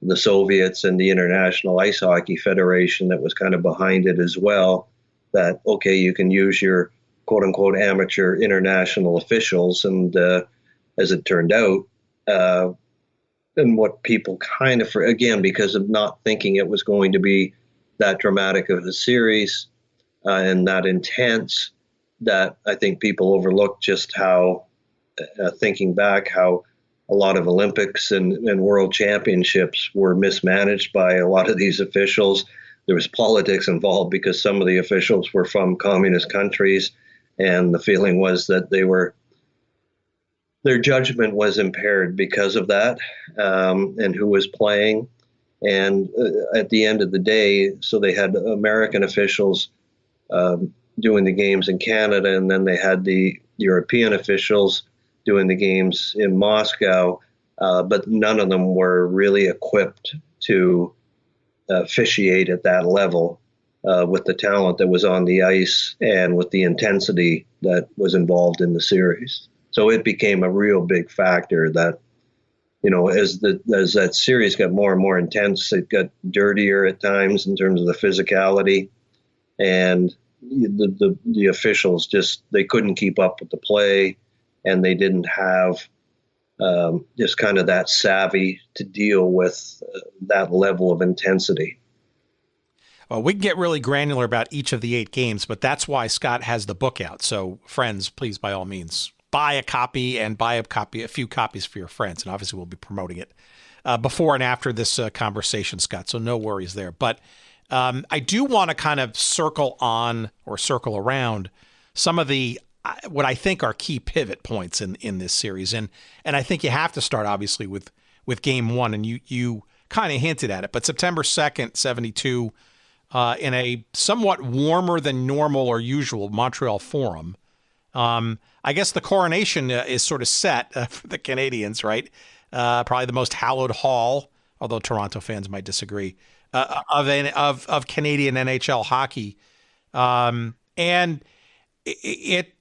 the Soviets and the International Ice Hockey Federation that was kind of behind it as well, that, okay, you can use your quote unquote amateur international officials. And as it turned out, and what people kind of, again, because of not thinking it was going to be that dramatic of a series and that intense, that I think people overlooked just how, thinking back, how a lot of Olympics and world championships were mismanaged by a lot of these officials. There was politics involved because some of the officials were from communist countries, and the feeling was that their judgment was impaired because of that, and who was playing. And at the end of the day, so they had American officials doing the games in Canada, and then they had the European officials doing the games in Moscow, but none of them were really equipped to officiate at that level with the talent that was on the ice and with the intensity that was involved in the series. So it became a real big factor that, as that series got more and more intense, it got dirtier at times in terms of the physicality, and the officials they couldn't keep up with the play, and they didn't have just kind of that savvy to deal with that level of intensity. Well, we can get really granular about each of the 8 games, but that's why Scott has the book out. So friends, please, by all means, buy a copy and a few copies for your friends. And obviously we'll be promoting it before and after this conversation, Scott. So no worries there. But I do want to kind of circle around some of the what I think are key pivot points in this series. And I think you have to start obviously with game 1, and you kind of hinted at it, but September 2nd, 1972, in a somewhat warmer than normal or usual Montreal Forum. I guess the coronation is sort of set for the Canadiens, right? Probably the most hallowed hall, although Toronto fans might disagree, of Canadian NHL hockey. And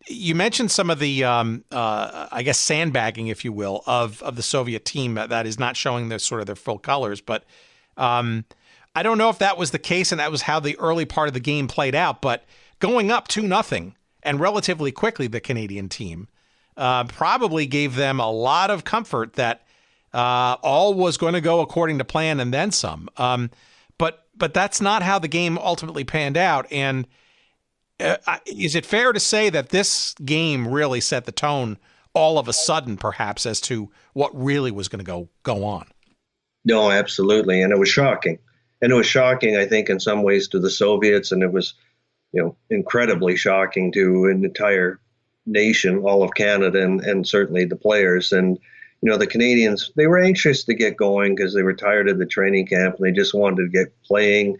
you mentioned some of the, I guess, sandbagging, if you will, of the Soviet team that is not showing their sort of their full colors. But I don't know if that was the case and that was how the early part of the game played out. But going up 2-0 and relatively quickly, the Canadian team probably gave them a lot of comfort that all was going to go according to plan and then some. But that's not how the game ultimately panned out. And is it fair to say that this game really set the tone all of a sudden, perhaps, as to what really was going to go on? No, absolutely. And it was shocking. And it was shocking, I think, in some ways to the Soviets. And it was, incredibly shocking to an entire nation, all of Canada, and certainly the players. And, the Canadians, they were anxious to get going because they were tired of the training camp and they just wanted to get playing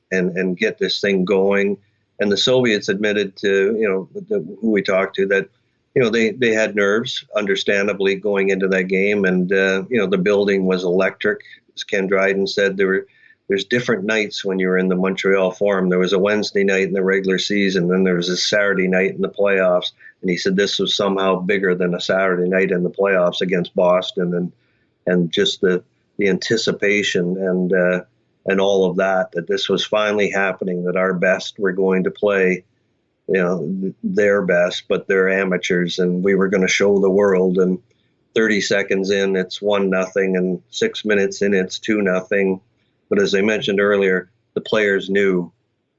and get this thing going. And the Soviets admitted to, who we talked to, that, they had nerves, understandably, going into that game. And, the building was electric. As Ken Dryden said, there's different nights when you were in the Montreal Forum. There was a Wednesday night in the regular season, then there was a Saturday night in the playoffs. And he said this was somehow bigger than a Saturday night in the playoffs against Boston, and just the anticipation and all of that this was finally happening, that our best were going to play, their best, but they're amateurs, and we were going to show the world. And 30 seconds in, it's 1-0, and 6 minutes in, it's 2-0. But as I mentioned earlier, the players knew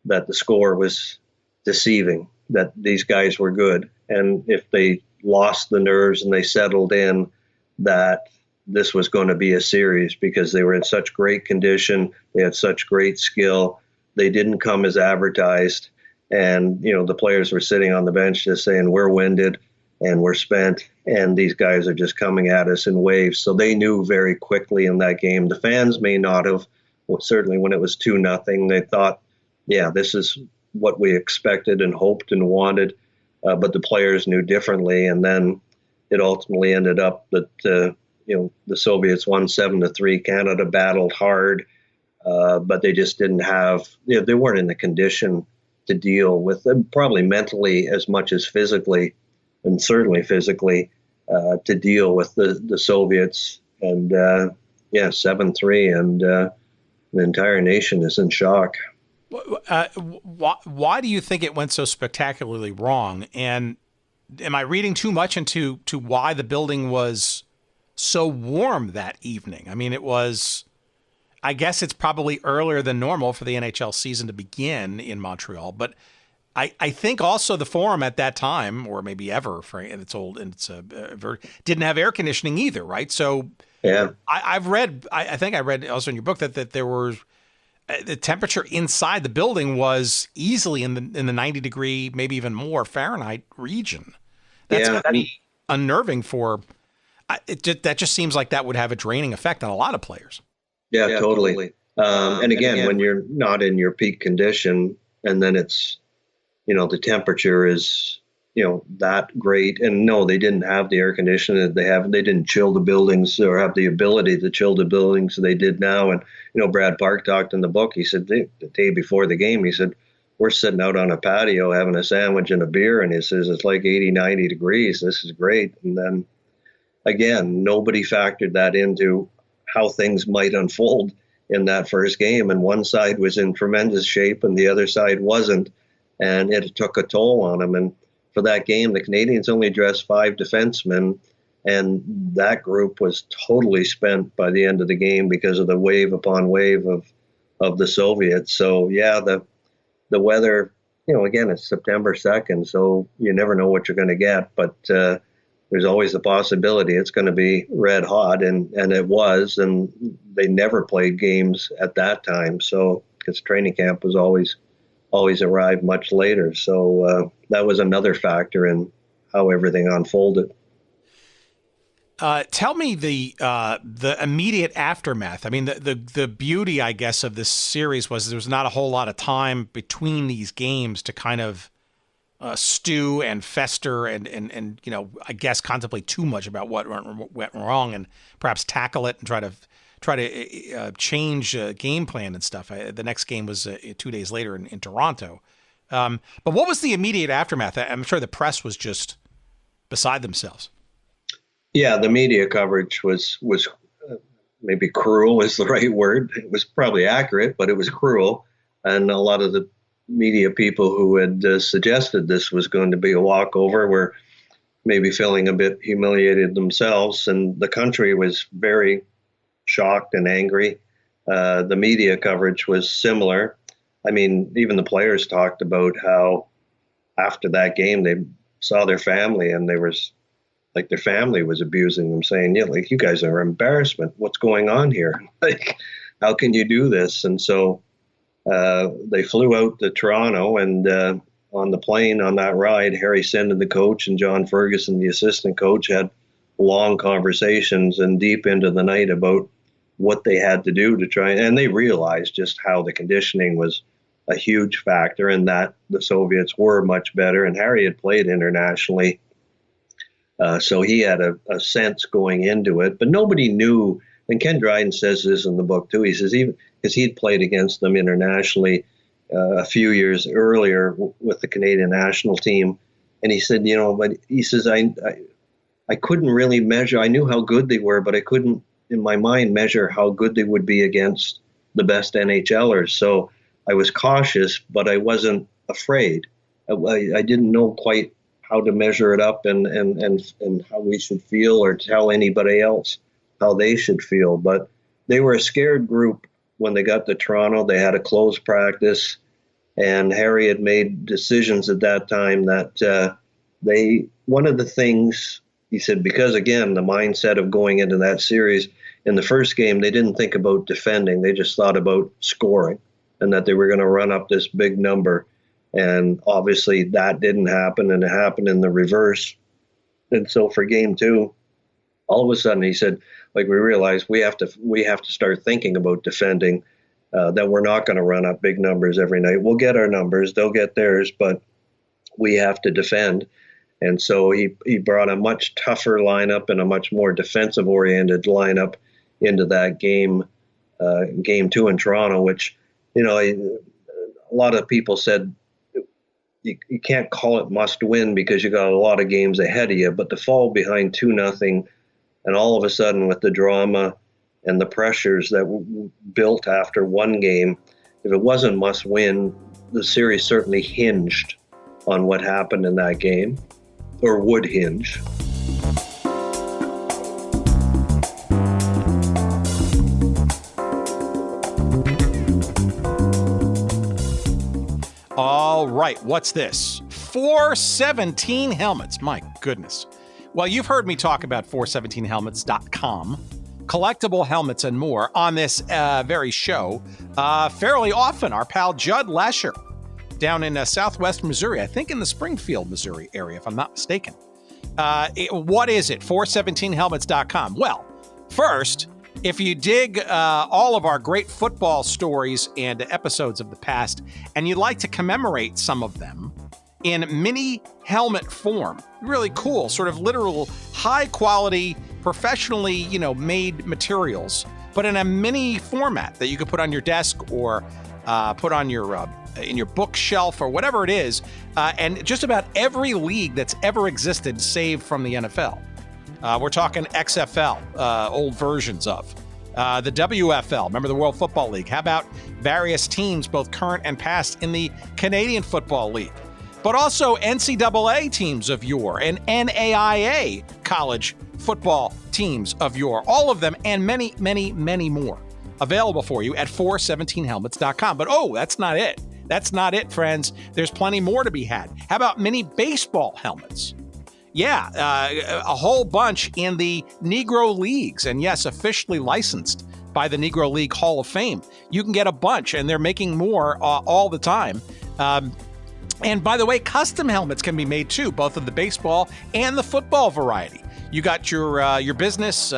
that the score was deceiving, that these guys were good. And if they lost the nerves and they settled in, that this was going to be a series, because they were in such great condition. They had such great skill. They didn't come as advertised. And, the players were sitting on the bench just saying, we're winded and we're spent. And these guys are just coming at us in waves. So they knew very quickly in that game. The fans may not have. Well, certainly when it was 2-0, they thought, yeah, this is what we expected and hoped and wanted. But the players knew differently. And then it ultimately ended up that, the Soviets won 7-3. Canada battled hard, but they just didn't have, they weren't in the condition to deal with them, probably mentally as much as physically, and certainly physically, to deal with the Soviets. And 7-3, and the entire nation is in shock. Why do you think it went so spectacularly wrong? And am I reading too much into why the building was so warm that evening? I mean, I guess it's probably earlier than normal for the NHL season to begin in Montreal, but I think also the Forum at that time, or maybe ever, and it's old and it's didn't have air conditioning either, right? So yeah, I think I read also in your book that there were the temperature inside the building was easily in the 90 degree, maybe even more Fahrenheit region. That's gotta be unnerving for. That just seems like that would have a draining effect on a lot of players. Yeah, totally. And again, when you're not in your peak condition, and then it's, the temperature is, that great. And no, they didn't have the air conditioning that they didn't chill the buildings or have the ability to chill the buildings they did now. And, Brad Park talked in the book. He said the day before the game, he said, we're sitting out on a patio having a sandwich and a beer. And he says, it's like 80, 90 degrees. This is great. And then again, nobody factored that into how things might unfold in that first game. And one side was in tremendous shape and the other side wasn't. And it took a toll on them. And for that game, the Canadians only dressed 5 defensemen. And that group was totally spent by the end of the game because of the wave upon wave of the Soviets. So, yeah, the weather, again, it's September 2nd, so you never know what you're going to get. But there's always the possibility it's going to be red hot, and it was. And they never played games at that time. So, because training camp was always arrived much later. So that was another factor in how everything unfolded. Tell me the immediate aftermath. I mean, the beauty, I guess, of this series was there was not a whole lot of time between these games to kind of stew and fester and I guess contemplate too much about what went wrong and perhaps tackle it and try to change game plan and stuff. The next game was 2 days later in Toronto. But what was the immediate aftermath? I'm sure the press was just beside themselves. Yeah, the media coverage was maybe cruel is the right word. It was probably accurate, but it was cruel. And a lot of the media people who had suggested this was going to be a walkover were maybe feeling a bit humiliated themselves. And the country was very shocked and angry. The media coverage was similar. I mean, even the players talked about how after that game they saw their family and their family was abusing them, saying, yeah, like, you guys are an embarrassment. What's going on here? Like, how can you do this? And so they flew out to Toronto, and on the plane on that ride, Harry Sinden, the coach, and John Ferguson, the assistant coach, had long conversations and deep into the night about what they had to do to try. And they realized just how the conditioning was a huge factor and that the Soviets were much better. And Harry had played internationally. So he had a sense going into it, but nobody knew. And Ken Dryden says this in the book too. He says even because he'd played against them internationally a few years earlier with the Canadian national team, and he said, but he says I couldn't really measure. I knew how good they were, but I couldn't, in my mind, measure how good they would be against the best NHLers. So I was cautious, but I wasn't afraid. I didn't know quite how to measure it up and how we should feel or tell anybody else how they should feel. But they were a scared group when they got to Toronto. They had a closed practice, and Harry had made decisions at that time that one of the things, he said, because again, the mindset of going into that series, in the first game, they didn't think about defending. They just thought about scoring and that they were going to run up this big number. And obviously that didn't happen, and it happened in the reverse. And so for game two, all of a sudden he said, we realized we have to start thinking about defending, that we're not going to run up big numbers every night. We'll get our numbers, they'll get theirs, but we have to defend. And so he brought a much tougher lineup and a much more defensive oriented lineup into that game two in Toronto, which, a lot of people said, you can't call it must win because you got a lot of games ahead of you, but to fall behind 2-0 and all of a sudden with the drama and the pressures that built after one game, if it wasn't must win, the series certainly hinged on what happened in that game, or would hinge. All right, what's this? 417 helmets. My goodness. Well, you've heard me talk about 417helmets.com, collectible helmets and more on this very show fairly often. Our pal Judd Lesher down in southwest Missouri, I think in the Springfield, Missouri area, if I'm not mistaken. What is it? 417helmets.com. Well, first, if you dig all of our great football stories and episodes of the past, and you'd like to commemorate some of them in mini helmet form, really cool, sort of literal, high quality, professionally, made materials, but in a mini format that you could put on your desk or put on your in your bookshelf or whatever it is, and just about every league that's ever existed, save from the NFL. We're talking XFL, old versions of. The WFL, remember the World Football League? How about various teams, both current and past, in the Canadian Football League? But also NCAA teams of yore and NAIA college football teams of yore. All of them and many, many, many more available for you at 417helmets.com. But that's not it. That's not it, friends. There's plenty more to be had. How about mini baseball helmets? Yeah, a whole bunch in the Negro Leagues, and yes, officially licensed by the Negro League Hall of Fame. You can get a bunch, and they're making more all the time. And by the way, custom helmets can be made too, both of the baseball and the football variety. you got your business,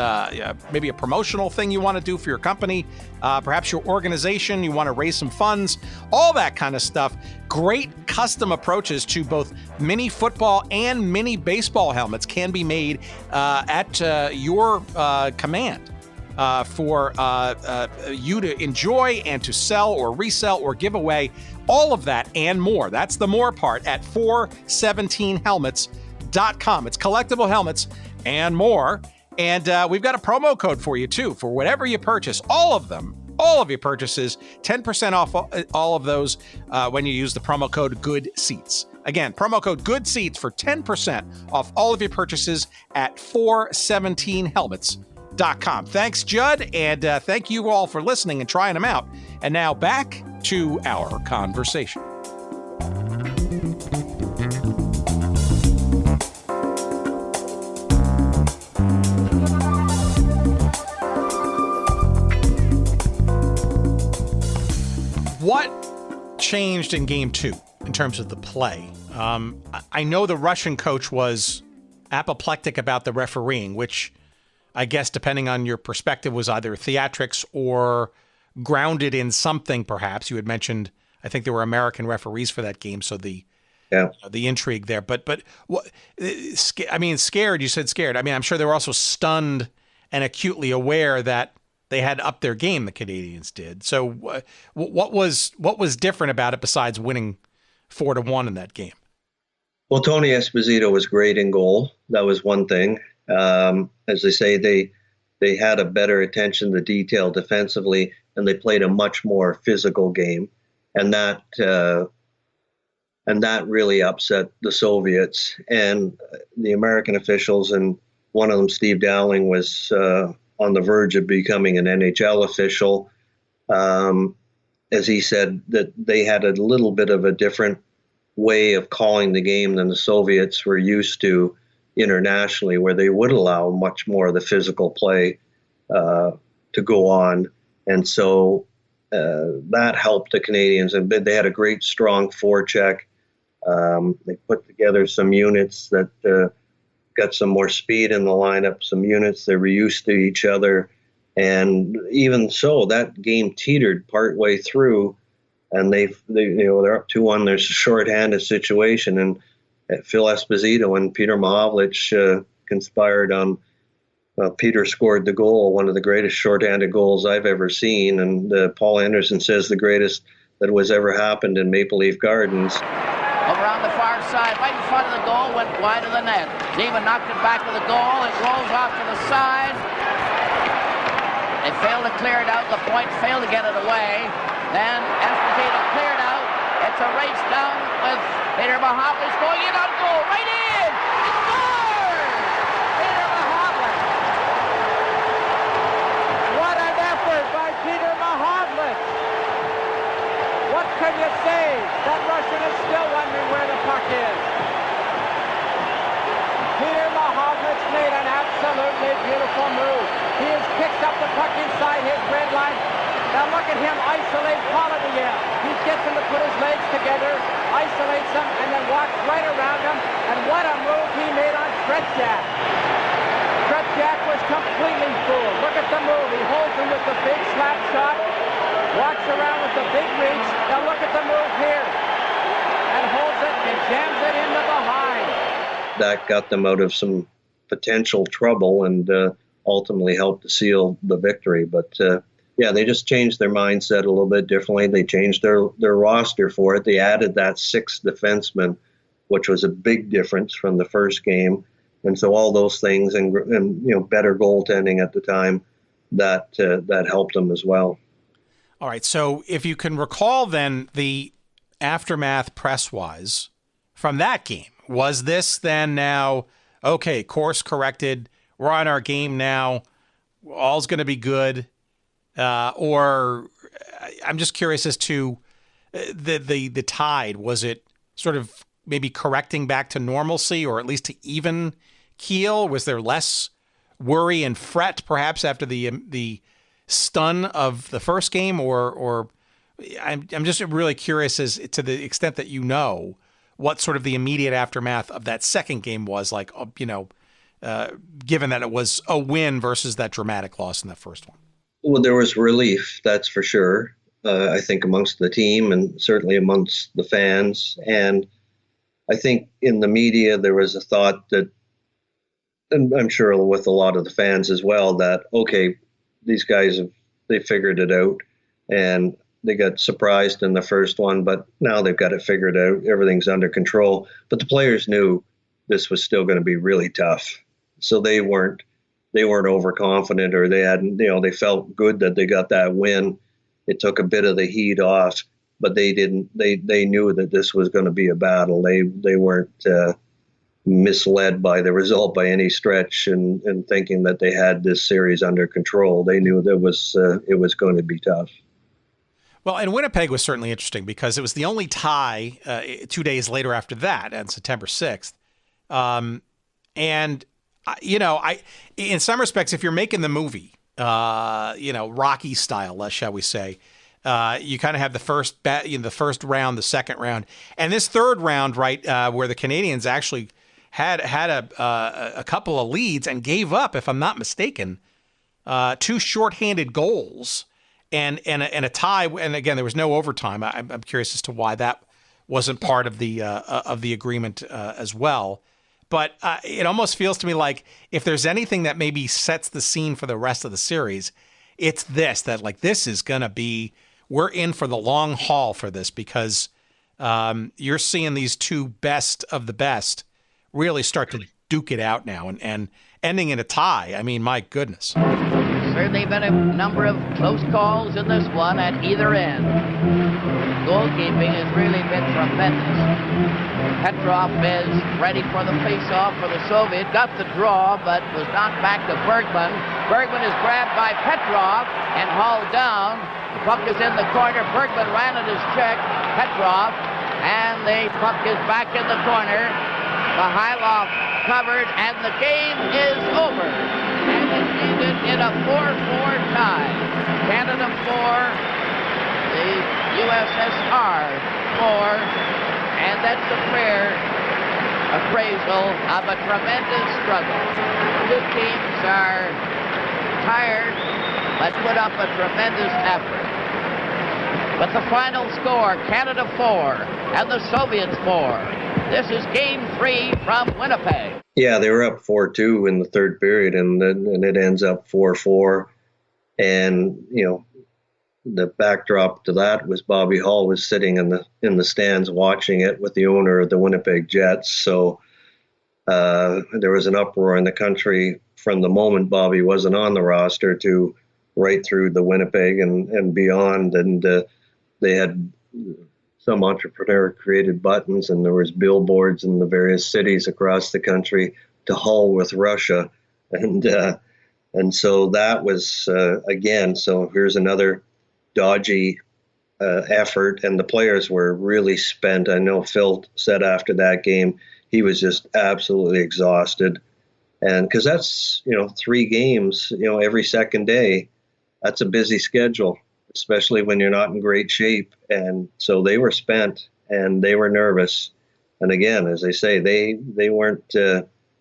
maybe a promotional thing you want to do for your company, perhaps your organization, you want to raise some funds, all that kind of stuff. Great custom approaches to both mini football and mini baseball helmets can be made at your command. For you to enjoy and to sell or resell or give away, all of that and more. That's the more part at 417helmets.com. It's collectible helmets and more. And we've got a promo code for you, too, for whatever you purchase, all of them. All of your purchases, 10% off all of those when you use the promo code GOODSEATS. Again, promo code GOODSEATS for 10% off all of your purchases at 417helmets.com. Thanks, Judd, and thank you all for listening and trying them out. And now back to our conversation. What changed in Game 2 in terms of the play? I know the Russian coach was apoplectic about the refereeing, which I guess, depending on your perspective, was either theatrics or grounded in something, perhaps. You had mentioned, I think there were American referees for that game, so the intrigue there. But what? I mean, scared. You said scared. I mean, I'm sure they were also stunned and acutely aware that they had upped their game. The Canadians did. So, what was different about it besides winning 4-1 in that game? Well, Tony Esposito was great in goal. That was one thing. As they say, they had a better attention to detail defensively, and they played a much more physical game, and that really upset the Soviets and the American officials. And one of them, Steve Dowling, was on the verge of becoming an NHL official. As he said, that they had a little bit of a different way of calling the game than the Soviets were used to internationally, where they would allow much more of the physical play to go on. And so that helped the Canadians. And they had a great, strong forecheck. They put together some units that got some more speed in the lineup, some units that were used to each other. And even so, that game teetered partway through, and they're up 2-1. There's a shorthanded situation, and Phil Esposito and Peter Mahovlich conspired on. Peter scored the goal, one of the greatest shorthanded goals I've ever seen, and Paul Henderson says the greatest that was ever happened in Maple Leaf Gardens. Over on the far side, right in front of the goal, went wide of the net. Zeman knocked it back to the goal. It rolls off to the side. They failed to clear it out. Lapointe failed to get it away. Then Esposito cleared out. It's a race down with Peter Mahovlich going in on goal. Right in! He scores! Peter Mahovlich. What an effort by Peter Mahovlich. What can you say? That Russian is still wondering where the puck is. Peter Mahovlich made an absolutely beautiful move. He has picked up the puck inside his red line. Now look at him isolate Polidyev. He gets him to put his legs together, isolates him, and then walks right around him. And what a move he made on Tretiak. Tretiak was completely fooled. Look at the move. He holds him with the big slap shot, walks around with the big reach. Now look at the move here. And holds it and jams it in the behind. That got them out of some potential trouble and ultimately helped to seal the victory. But yeah, they just changed their mindset a little bit differently. They changed their roster for it. They added that sixth defenseman, which was a big difference from the first game. And so all those things and better goaltending at the time, that helped them as well. All right. So if you can recall then the aftermath press-wise from that game, was this then now, okay, course corrected, we're on our game now, all's going to be good? Or I'm just curious as to the tide. Was it sort of maybe correcting back to normalcy, or at least to even keel? Was there less worry and fret perhaps after the stun of the first game, or I'm just really curious as to the extent that what sort of the immediate aftermath of that second game was like. given that it was a win versus that dramatic loss in that first one? Well, there was relief, that's for sure. I think amongst the team and certainly amongst the fans. And I think in the media, there was a thought that, and I'm sure with a lot of the fans as well, that, okay, these guys they figured it out and they got surprised in the first one, but now they've got it figured out. Everything's under control. But the players knew this was still going to be really tough. So they weren't overconfident, or they felt good that they got that win. It took a bit of the heat off, but they knew that this was going to be a battle. They weren't misled by the result by any stretch and thinking that they had this series under control. They knew that it was going to be tough. Well, and Winnipeg was certainly interesting because it was the only tie 2 days later after that, on September 6th. And in some respects, if you're making the movie, Rocky style, shall we say, you kind of have the first the first round, the second round, and this third round, right, where the Canadians actually had a couple of leads and gave up, if I'm not mistaken, 2 shorthanded goals and a tie. And again, there was no overtime. I'm curious as to why that wasn't part of the agreement as well. But it almost feels to me like if there's anything that maybe sets the scene for the rest of the series, it's this, that like this is going to be, we're in for the long haul for this, because you're seeing these 2 best of the best really start to duke it out now and ending in a tie. I mean, my goodness. Certainly been a number of close calls in this one at either end. Goalkeeping has really been tremendous. Petrov is ready for the face-off for the Soviet. Got the draw, but was knocked back to Bergman. Bergman is grabbed by Petrov and hauled down. The puck is in the corner. Bergman ran at his check. Petrov, and the puck is back in the corner. Mihailov covered, and the game is over. And it's ended in a 4-4 tie. Canada 4, the USSR 4. And that's a fair appraisal of a tremendous struggle. 2 teams are tired, but put up a tremendous effort. But the final score, Canada 4 and the Soviets 4. This is Game 3 from Winnipeg. Yeah, they were up 4-2 in the third period, and it ends up 4-4. And, the backdrop to that was Bobby Hull was sitting in the stands watching it with the owner of the Winnipeg Jets. So there was an uproar in the country from the moment Bobby wasn't on the roster to right through the Winnipeg and beyond. And they had some entrepreneur created buttons, and there was billboards in the various cities across the country to Hull with Russia. And so that was, again, so here's another dodgy effort, and the players were really spent. I know Phil said after that game he was just absolutely exhausted, and because that's 3 games every second day, that's a busy schedule, especially when you're not in great shape. And so they were spent and they were nervous, and again, as I say, they weren't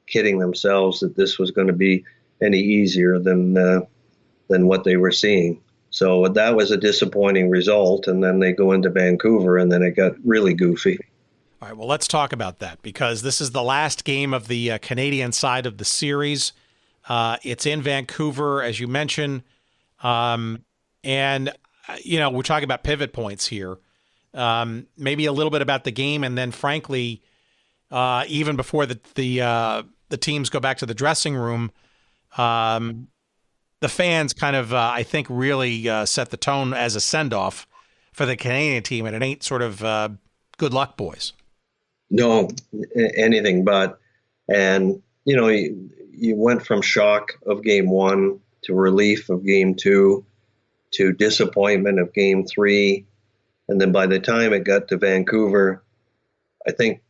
kidding themselves that this was going to be any easier than what they were seeing. So that was a disappointing result, and then they go into Vancouver, and then it got really goofy. All right, well, let's talk about that, because this is the last game of the Canadian side of the series. It's in Vancouver, as you mentioned, and, we're talking about pivot points here. Maybe a little bit about the game, and then, frankly, even before the teams go back to the dressing room, the fans kind of, I think, really set the tone as a send-off for the Canadian team, and it ain't sort of good luck, boys. No, anything but. And, you went from shock of Game 1 to relief of Game 2 to disappointment of Game 3. And then by the time it got to Vancouver, I think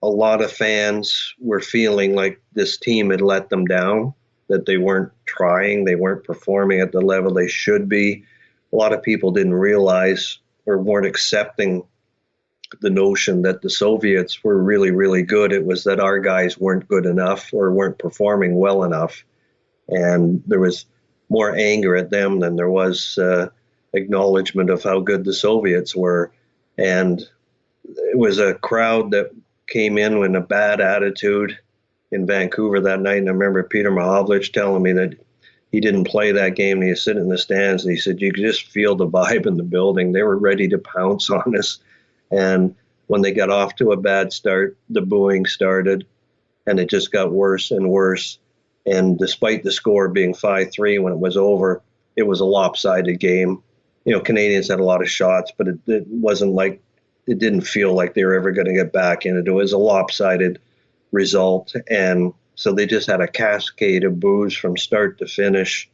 a lot of fans were feeling like this team had let them down, that they weren't trying, they weren't performing at the level they should be. A lot of people didn't realize or weren't accepting the notion that the Soviets were really, really good. It was that our guys weren't good enough or weren't performing well enough. And there was more anger at them than there was acknowledgement of how good the Soviets were. And it was a crowd that came in with a bad attitude in Vancouver that night. And I remember Peter Mahovlich telling me that he didn't play that game. And he was sitting in the stands, and he said, you could just feel the vibe in the building. They were ready to pounce on us. And when they got off to a bad start, the booing started, and it just got worse and worse. And despite the score being 5-3 when it was over, it was a lopsided game. You know, Canadians had a lot of shots, but it wasn't like, it didn't feel like they were ever going to get back in it. It was a lopsided result. And so they just had a cascade of boos from start to finish.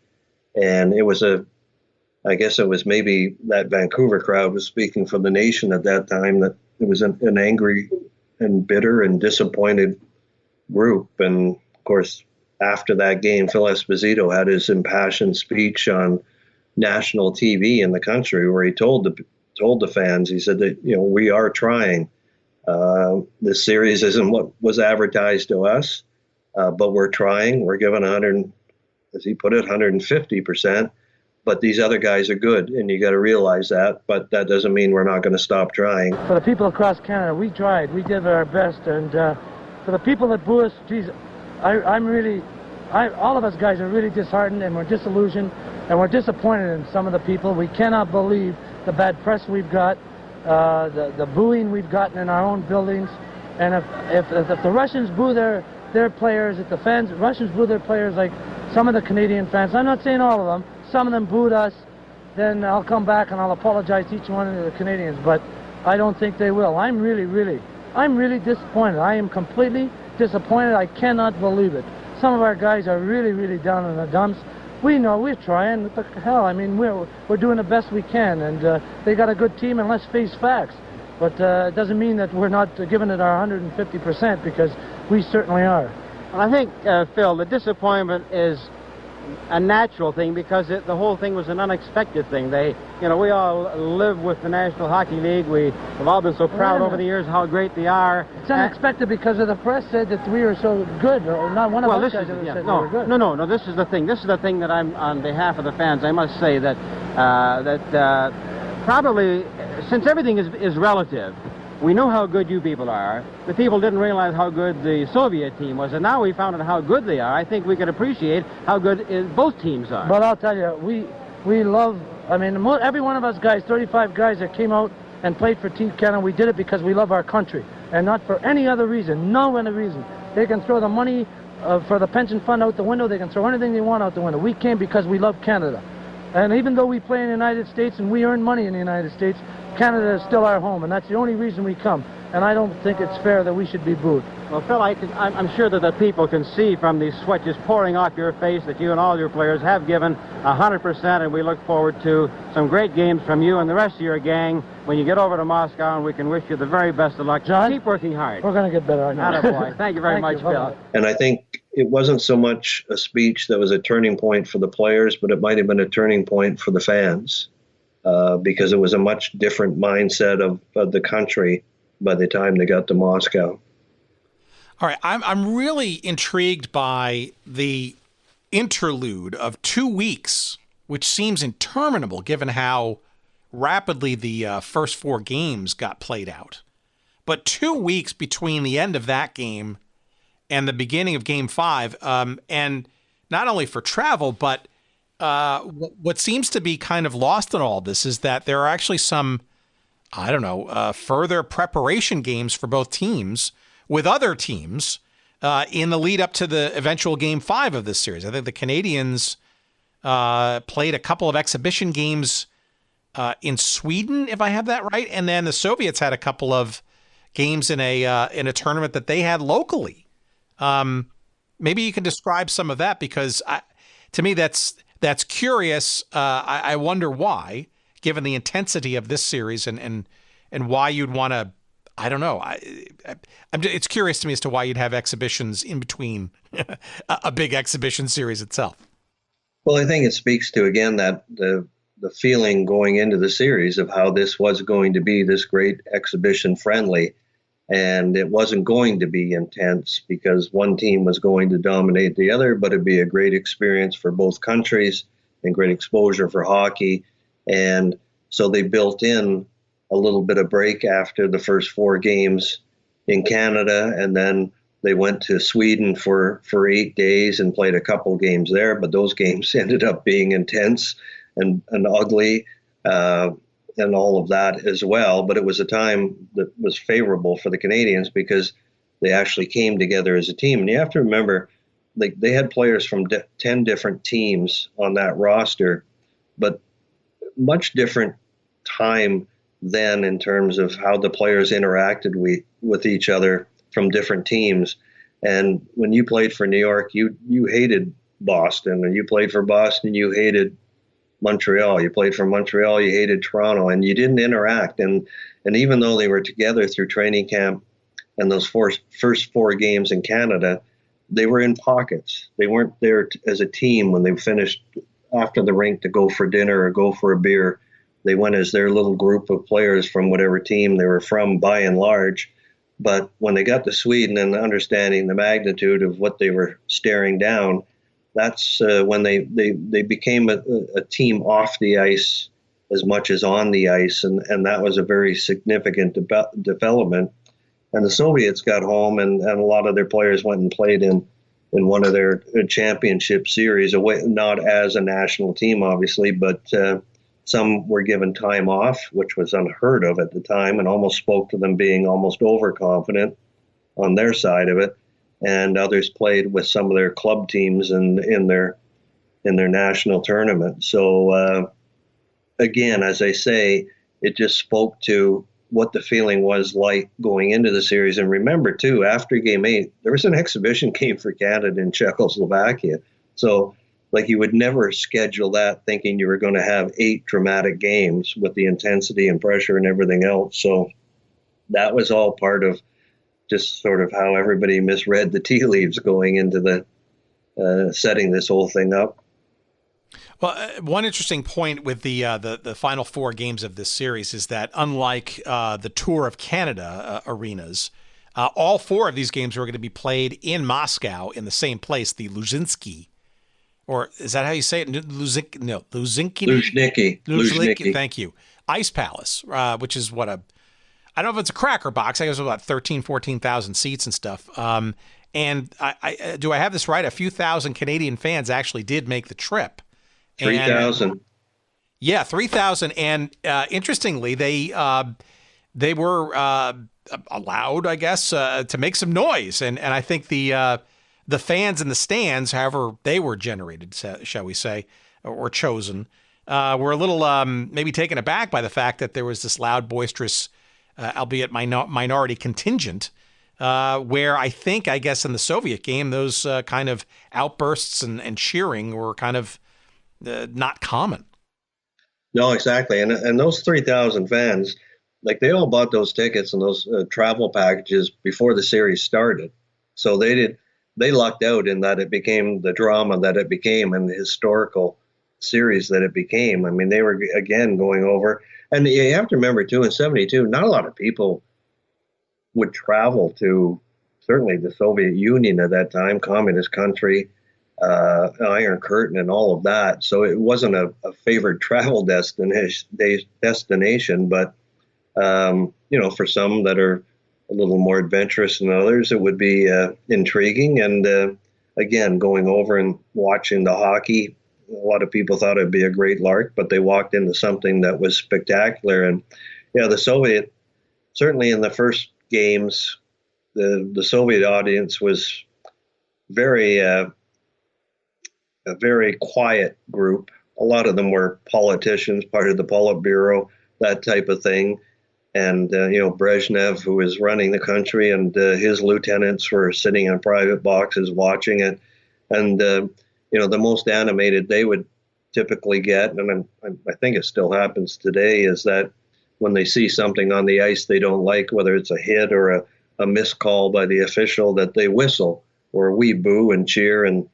And it was I guess it was maybe that Vancouver crowd was speaking for the nation at that time, that it was an angry and bitter and disappointed group. And of course, after that game, Phil Esposito had his impassioned speech on national TV in the country where he told the fans, he said that, you know, we are trying. This series isn't what was advertised to us, but we're trying. We're giving 100, as he put it, 150%. But these other guys are good, and you got to realize that. But that doesn't mean we're not going to stop trying. For the people across Canada, we tried. We did our best. And for the people that boo us, geez, all of us guys are really disheartened, and we're disillusioned, and we're disappointed in some of the people. We cannot believe the bad press we've got, the booing we've gotten in our own buildings. And if the Russians boo their players, if the Russians boo their players like some of the Canadian fans, I'm not saying all of them, some of them booed us, then I'll come back and I'll apologize to each one of the Canadians, but I don't think they will. I'm really disappointed. I am completely disappointed. I cannot believe it. Some of our guys are really down in the dumps. We know we're trying. What the hell? I mean, we're doing the best we can, and they got a good team, and let's face facts. But it doesn't mean that we're not giving it our 150%, because we certainly are. Well, I think, Phil, the disappointment is a natural thing, because the whole thing was an unexpected thing. We all live with the National Hockey League. We've all been so proud over the years how great they are. It's unexpected because of the press said that we were so good, or not one of us guys said we were good. No, this is the thing. This is the thing that I'm, on behalf of the fans, I must say that probably, since everything is relative, we know how good you people are. The people didn't realize how good the Soviet team was, and now we found out how good they are. I think we can appreciate how good both teams are. But I'll tell you, we love, I mean, every one of us guys, 35 guys that came out and played for Team Canada, we did it because we love our country, and not for any other reason, no other reason. They can throw the money for the pension fund out the window, they can throw anything they want out the window. We came because we love Canada. And even though we play in the United States and we earn money in the United States, Canada is still our home, and that's the only reason we come. And I don't think it's fair that we should be booed. Well, Phil, I'm sure that the people can see from these sweat just pouring off your face that you and all your players have given 100%, and we look forward to some great games from you and the rest of your gang when you get over to Moscow, and we can wish you the very best of luck. John, keep working hard. We're going to get better, I know. Attaboy. Thank you very much, Phil. And I think it wasn't so much a speech that was a turning point for the players, but it might have been a turning point for the fans, because it was a much different mindset of the country by the time they got to Moscow. All right, I'm really intrigued by the interlude of 2 weeks, which seems interminable given how rapidly the first 4 games got played out. But 2 weeks between the end of that game and the beginning of Game 5, and not only for travel, but what seems to be kind of lost in all this is that there are actually some, further preparation games for both teams with other teams in the lead up to the eventual Game 5 of this series. I think the Canadians played a couple of exhibition games in Sweden, if I have that right, and then the Soviets had a couple of games in a tournament that they had locally. Maybe you can describe some of that, because to me that's curious. I wonder why, given the intensity of this series and why you'd want to. I don't know. It's curious to me as to why you'd have exhibitions in between a big exhibition series itself. Well, I think it speaks to, again, that the the feeling going into the series of how this was going to be this great exhibition friendly, and it wasn't going to be intense because one team was going to dominate the other, but it'd be a great experience for both countries and great exposure for hockey. And so they built in a little bit of break after the first 4 games in Canada, and then they went to Sweden for 8 days and played a couple games there, but those games ended up being intense and ugly and all of that as well. But it was a time that was favorable for the Canadians because they actually came together as a team. And you have to remember, they had players from 10 different teams on that roster, but much different time then in terms of how the players interacted with each other from different teams. And when you played for New York, you hated Boston, and you played for Boston, you hated Montreal. You played for Montreal, you hated Toronto, and you didn't interact. And even though they were together through training camp and those first 4 games in Canada, they were in pockets. They weren't there as a team when they finished after the rink to go for dinner or go for a beer. They went as their little group of players from whatever team they were from, by and large. But when they got to Sweden and understanding the magnitude of what they were staring down, that's when they became a team off the ice as much as on the ice, and that was a very significant development. And the Soviets got home, and a lot of their players went and played in one of their championship series, away, not as a national team, obviously, but some were given time off, which was unheard of at the time, and almost spoke to them being almost overconfident on their side of it. And others played with some of their club teams in their national tournament. So again, as I say, it just spoke to what the feeling was like going into the series. And remember, too, after Game 8, there was an exhibition game for Canada in Czechoslovakia. So, like, you would never schedule that thinking you were going to have 8 dramatic games with the intensity and pressure and everything else. So that was all part of just sort of how everybody misread the tea leaves going into the setting this whole thing up. Well, one interesting point with the final 4 games of this series is that unlike the Tour of Canada arenas, all 4 of these games were going to be played in Moscow in the same place, the Luzhniki. Or is that how you say it? Luzhniki. Thank you. Ice Palace, which is what I don't know if it's a cracker box. I guess it was about 14,000 seats and stuff. And I do I have this right? A few thousand Canadian fans actually did make the trip. 3,000. Yeah, 3,000. And interestingly, they were allowed, I guess, to make some noise. And I think the fans in the stands, however they were generated, shall we say, or chosen, were a little maybe taken aback by the fact that there was this loud, boisterous, albeit minority contingent, where I guess in the Soviet game, those kind of outbursts and cheering were kind of not common. No, exactly. And those 3,000 fans, like, they all bought those tickets and those travel packages before the series started. So they lucked out in that it became the drama that it became and the historical series that it became. I mean, they were, again, going over. And you have to remember, too, in 72, not a lot of people would travel to, certainly the Soviet Union at that time, communist country, Iron Curtain and all of that. So it wasn't a favored travel destination. But, for some that are a little more adventurous than others, it would be intriguing. And again, going over and watching the hockey, a lot of people thought it'd be a great lark, but they walked into something that was spectacular. And yeah, the Soviet, certainly in the first games, the Soviet audience was a very quiet group. A lot of them were politicians, part of the Politburo, that type of thing. And, Brezhnev, who was running the country, and his lieutenants were sitting in private boxes watching it. And, the most animated they would typically get, and I think it still happens today, is that when they see something on the ice they don't like, whether it's a hit or a missed call by the official, that they whistle or we boo and cheer. And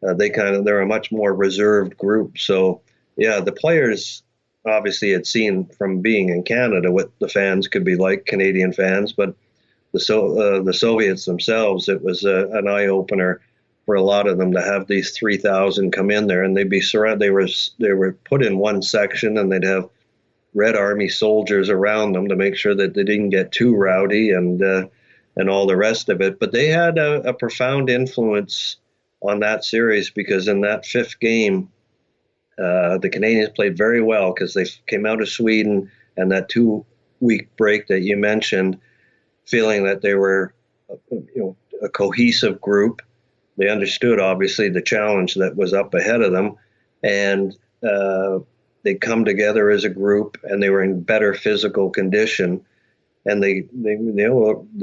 they're a much more reserved group. So Yeah, the players obviously had seen from being in Canada what the fans could be like, Canadian fans, but the Soviets themselves, it was an eye-opener for a lot of them to have these 3,000 come in there, and they'd be surrounded. They were put in one section, and they'd have Red Army soldiers around them to make sure that they didn't get too rowdy and all the rest of it. But they had a profound influence on that series, because in that fifth game, the Canadians played very well because they came out of Sweden and that 2-week break that you mentioned, feeling that they were a cohesive group. They understood, obviously, the challenge that was up ahead of them, and they come together as a group, and they were in better physical condition. And they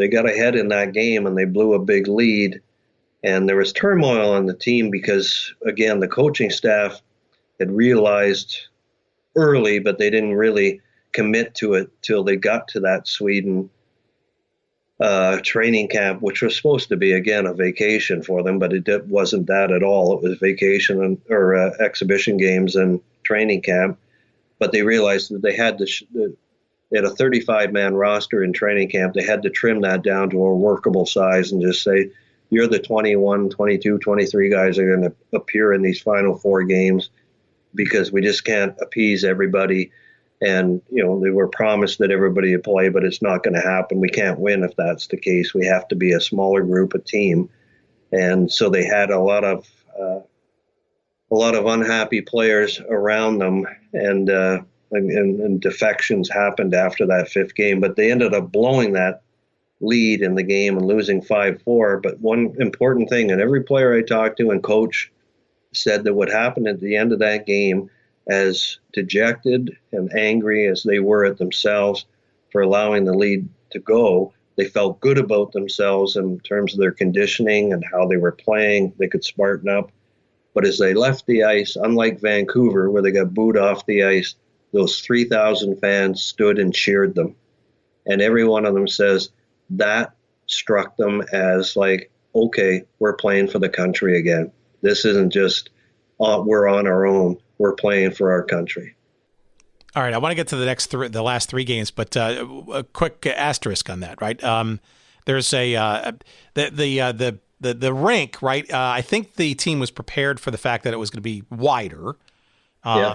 got ahead in that game, and they blew a big lead. And there was turmoil on the team because, again, the coaching staff had realized early, but they didn't really commit to it till they got to that Sweden training camp, which was supposed to be, again, a vacation for them, but it wasn't that at all. It was vacation or exhibition games and training camp. But they realized that they had they had a 35-man roster in training camp. They had to trim that down to a workable size and just say, you're the 21, 22, 23 guys that are going to appear in these final 4 games, because we just can't appease everybody. And, they were promised that everybody would play, but it's not going to happen. We can't win if that's the case. We have to be a smaller group, a team. And so they had a lot of unhappy players around them, and defections happened after that fifth game. But they ended up blowing that lead in the game and losing 5-4. But one important thing, and every player I talked to and coach said that what happened at the end of that game, as dejected and angry as they were at themselves for allowing the lead to go, they felt good about themselves in terms of their conditioning and how they were playing. They could smarten up. But as they left the ice, unlike Vancouver, where they got booed off the ice, those 3,000 fans stood and cheered them. And every one of them says that struck them as like, okay, we're playing for the country again. This isn't just, we're on our own. We're playing for our country. All right, I want to get to the last 3 games, but a quick asterisk on that, right? There's the rink, right? I think the team was prepared for the fact that it was going to be wider. Yeah.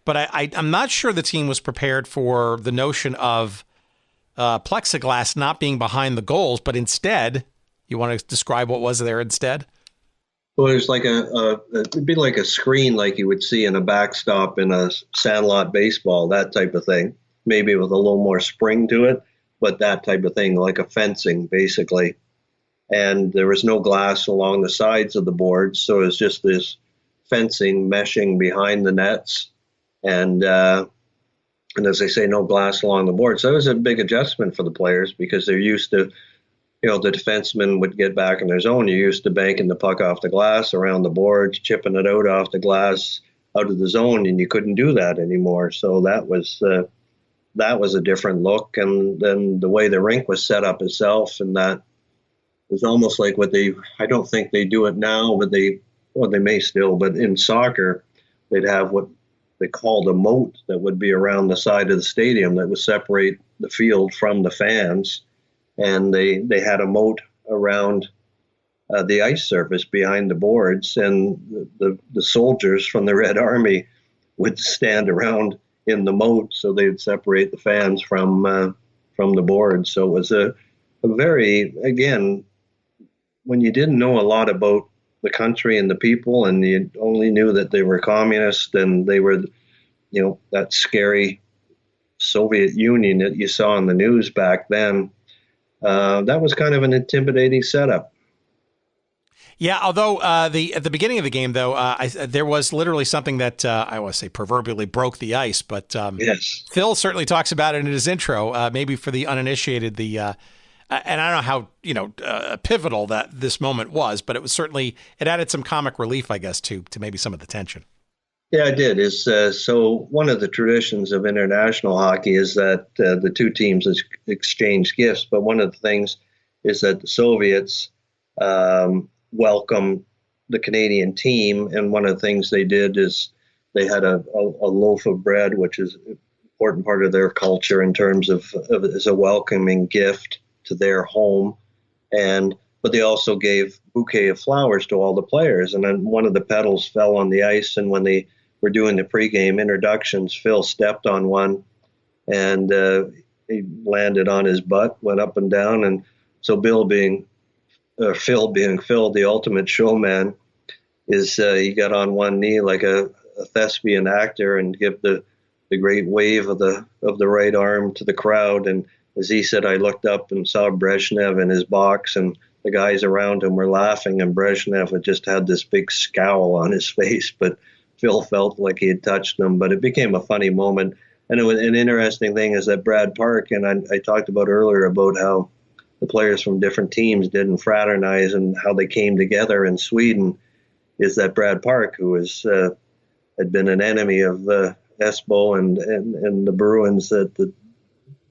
But I'm not sure the team was prepared for the notion of plexiglass not being behind the goals, but instead, you want to describe what was there instead? Well, it's like it'd be like a screen like you would see in a backstop in a sandlot baseball, that type of thing. Maybe with a little more spring to it, but that type of thing, like a fencing, basically. And there was no glass along the sides of the boards, so it was just this fencing meshing behind the nets. And as I say, no glass along the board. So it was a big adjustment for the players because they're used to, the defenseman would get back in their zone. You're used to banking the puck off the glass around the boards, chipping it out off the glass out of the zone, and you couldn't do that anymore. So that was a different look. And then the way the rink was set up itself, and that was almost like I don't think they do it now, but they may still, but in soccer, they'd have what they called a moat that would be around the side of the stadium that would separate the field from the fans. And they had a moat around the ice surface behind the boards, and the soldiers from the Red Army would stand around in the moat, so they'd separate the fans from the boards. So it was a very, again, when you didn't know a lot about the country and the people, and you only knew that they were communist and they were, that scary Soviet Union that you saw in the news back then. That was kind of an intimidating setup. Yeah, although at the beginning of the game, though, there was literally something that I want to say proverbially broke the ice. But yes, Phil certainly talks about it in his intro. Maybe for the uninitiated, and I don't know how pivotal that this moment was, but it was certainly it added some comic relief, I guess, to maybe some of the tension. Yeah, it did. So one of the traditions of international hockey is that the two teams exchange gifts. But one of the things is that the Soviets welcome the Canadian team. And one of the things they did is They had a loaf of bread, which is an important part of their culture in terms of as a welcoming gift to their home. But they also gave a bouquet of flowers to all the players. And then one of the petals fell on the ice. And when they were doing the pregame introductions, Phil stepped on one and he landed on his butt, went up and down. And so Phil being Phil, the ultimate showman, he got on one knee like a thespian actor and give the great wave of the right arm to the crowd. And as he said, I looked up and saw Brezhnev in his box, and the guys around him were laughing, and Brezhnev had just had this big scowl on his face, but Phil felt like he had touched him. But it became a funny moment. And it was an interesting thing is that Brad Park, and I talked about earlier about how the players from different teams didn't fraternize and how they came together in Sweden, is that Brad Park, who had been an enemy of Esbo and the Bruins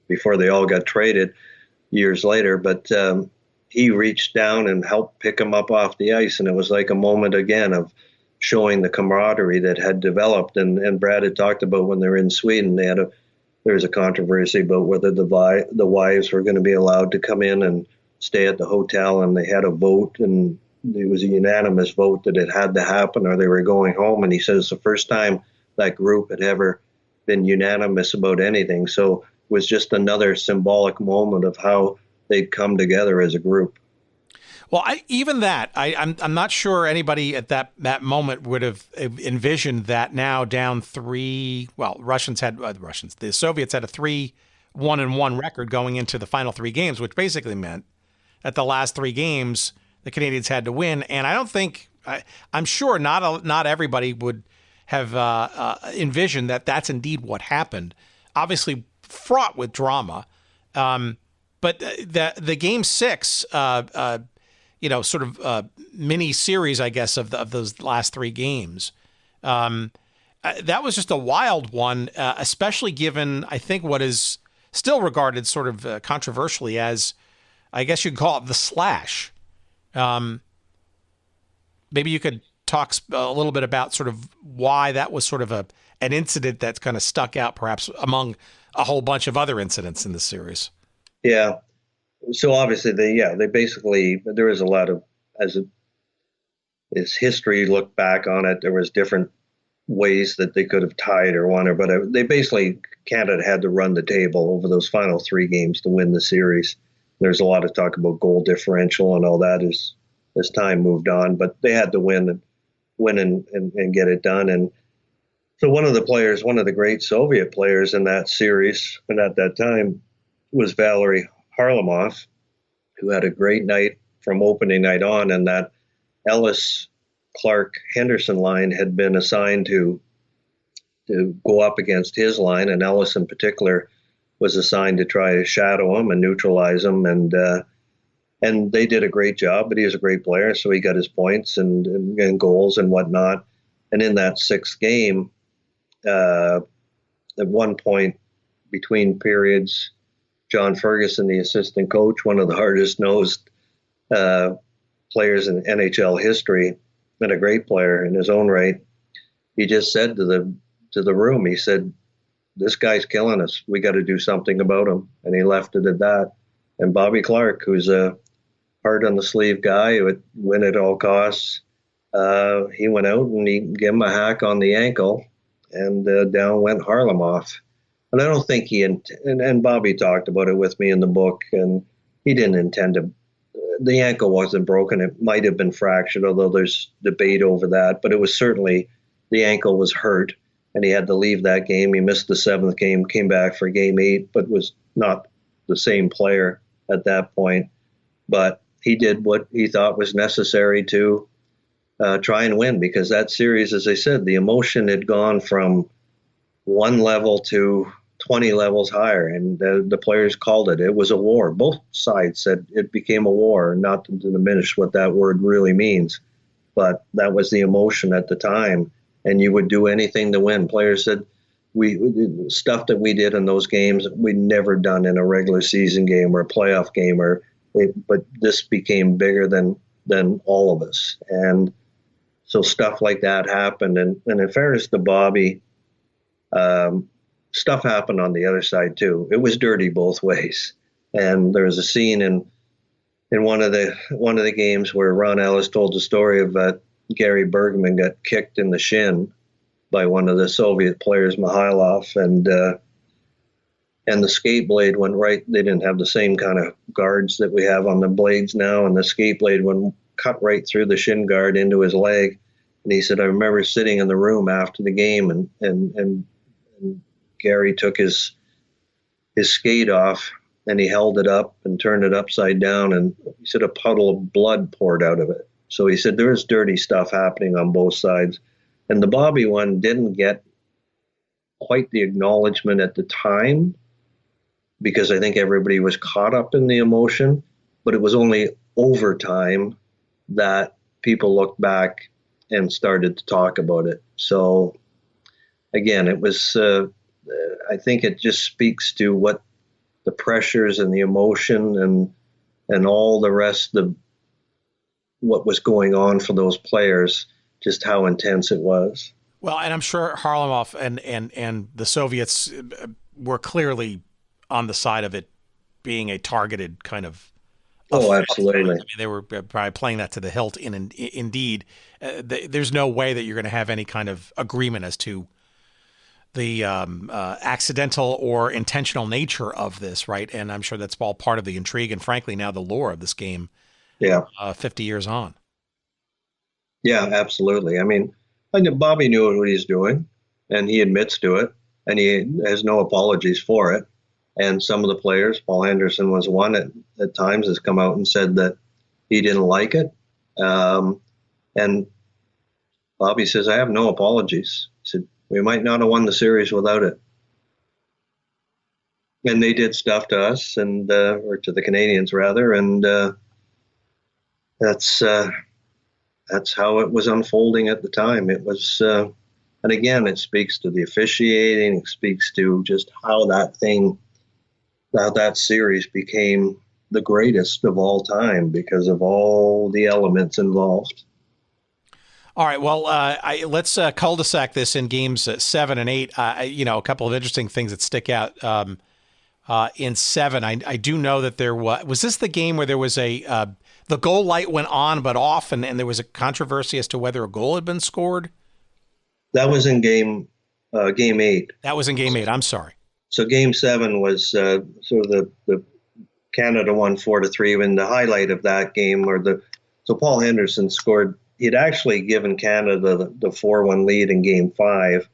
before they all got traded years later, but he reached down and helped pick him up off the ice, and it was like a moment again of showing the camaraderie that had developed. And Brad had talked about when they were in Sweden, there was a controversy about whether the wives were going to be allowed to come in and stay at the hotel, and they had a vote, and it was a unanimous vote that it had to happen or they were going home. And he says the first time that group had ever been unanimous about anything. So it was just another symbolic moment of how they'd come together as a group. Well, I'm not sure anybody at that moment would have envisioned that now down 3. Well, the Soviets had a 3-1-1 record going into the final 3 games, which basically meant that the last 3 games the Canadians had to win. And I don't think, I'm sure not everybody would have envisioned that that's indeed what happened. Obviously fraught with drama. But the Game 6, sort of mini series, I guess, of those last 3 games, that was just a wild one, especially given, I think, what is still regarded sort of controversially as, I guess you could call it the slash. Maybe you could talk a little bit about sort of why that was sort of an incident that's kind of stuck out, perhaps among a whole bunch of other incidents in the series. Yeah. So obviously they basically, there was a lot of, as history looked back on it, there was different ways that they could have tied or won, but they basically, Canada had to run the table over those final 3 games to win the series. There's a lot of talk about goal differential and all that as time moved on, but they had to win and get it done. And so one of the great Soviet players in that series, and at that time, was Valery Harlamov, who had a great night from opening night on, and that Ellis, Clark, Henderson line had been assigned to go up against his line, and Ellis in particular was assigned to try to shadow him and neutralize him, and they did a great job. But he was a great player, so he got his points and goals and whatnot. And in that 6th game, at one point between periods, John Ferguson, the assistant coach, one of the hardest nosed players in NHL history, and a great player in his own right, he just said to the room, he said, "This guy's killing us. We got to do something about him." And he left it at that. And Bobby Clark, who's a hard on the sleeve guy who would win at all costs, he went out and he gave him a hack on the ankle, and down went Harlamov. And I don't think and Bobby talked about it with me in the book, and he didn't intend to. The ankle wasn't broken. It might have been fractured, although there's debate over that. But it was certainly, the ankle was hurt, and he had to leave that game. He missed the 7th game, came back for Game 8, but was not the same player at that point. But he did what he thought was necessary to try and win, because that series, as I said, the emotion had gone from one level to 20 levels higher, and the players called it. It was a war. Both sides said it became a war, not to diminish what that word really means, but that was the emotion at the time, and you would do anything to win. Players said, stuff that we did in those games, we'd never done in a regular season game or a playoff game, but this became bigger than all of us. And So stuff like that happened. And in fairness to Bobby, stuff happened on the other side too. It was dirty both ways. And there was a scene in one of the games where Ron Ellis told the story of Gary Bergman got kicked in the shin by one of the Soviet players, Mihailov, and the skate blade went right. They didn't have the same kind of guards that we have on the blades now, and the skate blade went cut right through the shin guard into his leg. And he said, I remember sitting in the room after the game, and Gary took his skate off, and he held it up and turned it upside down, and he said a puddle of blood poured out of it. So he said there was dirty stuff happening on both sides. And the Bobby one didn't get quite the acknowledgement at the time because I think everybody was caught up in the emotion, but it was only over time that people looked back and started to talk about it. So again, it was, I think it just speaks to what the pressures and the emotion and all the rest of what was going on for those players, just how intense it was. Well, and I'm sure Harlamov and the Soviets were clearly on the side of it being a targeted kind of. Oh, absolutely. I mean, they were probably playing that to the hilt. Indeed, there's no way that you're going to have any kind of agreement as to the accidental or intentional nature of this, right? And I'm sure that's all part of the intrigue and, frankly, now the lore of this game. Yeah. 50 years on. Yeah, absolutely. I mean, Bobby knew what he's doing, and he admits to it, and he has no apologies for it. And some of the players, Paul Henderson was one at times, has come out and said that he didn't like it. And Bobby says, I have no apologies. He said, we might not have won the series without it. And they did stuff to us, and or to the Canadians, rather, and that's how it was unfolding at the time. It was, and again, it speaks to the officiating. It speaks to just how that series became the greatest of all time because of all the elements involved. All right. Well, let's cul-de-sac this in games 7 and 8. A couple of interesting things that stick out. In 7, I do know that there was this the game where there was the goal light went on but off, and there was a controversy as to whether a goal had been scored? That was in game 8. That was in game 8. I'm sorry. So game 7 was sort of the Canada won 4-3. And the highlight of that game, so Paul Henderson scored. He'd actually given Canada the 4-1 lead in game 5,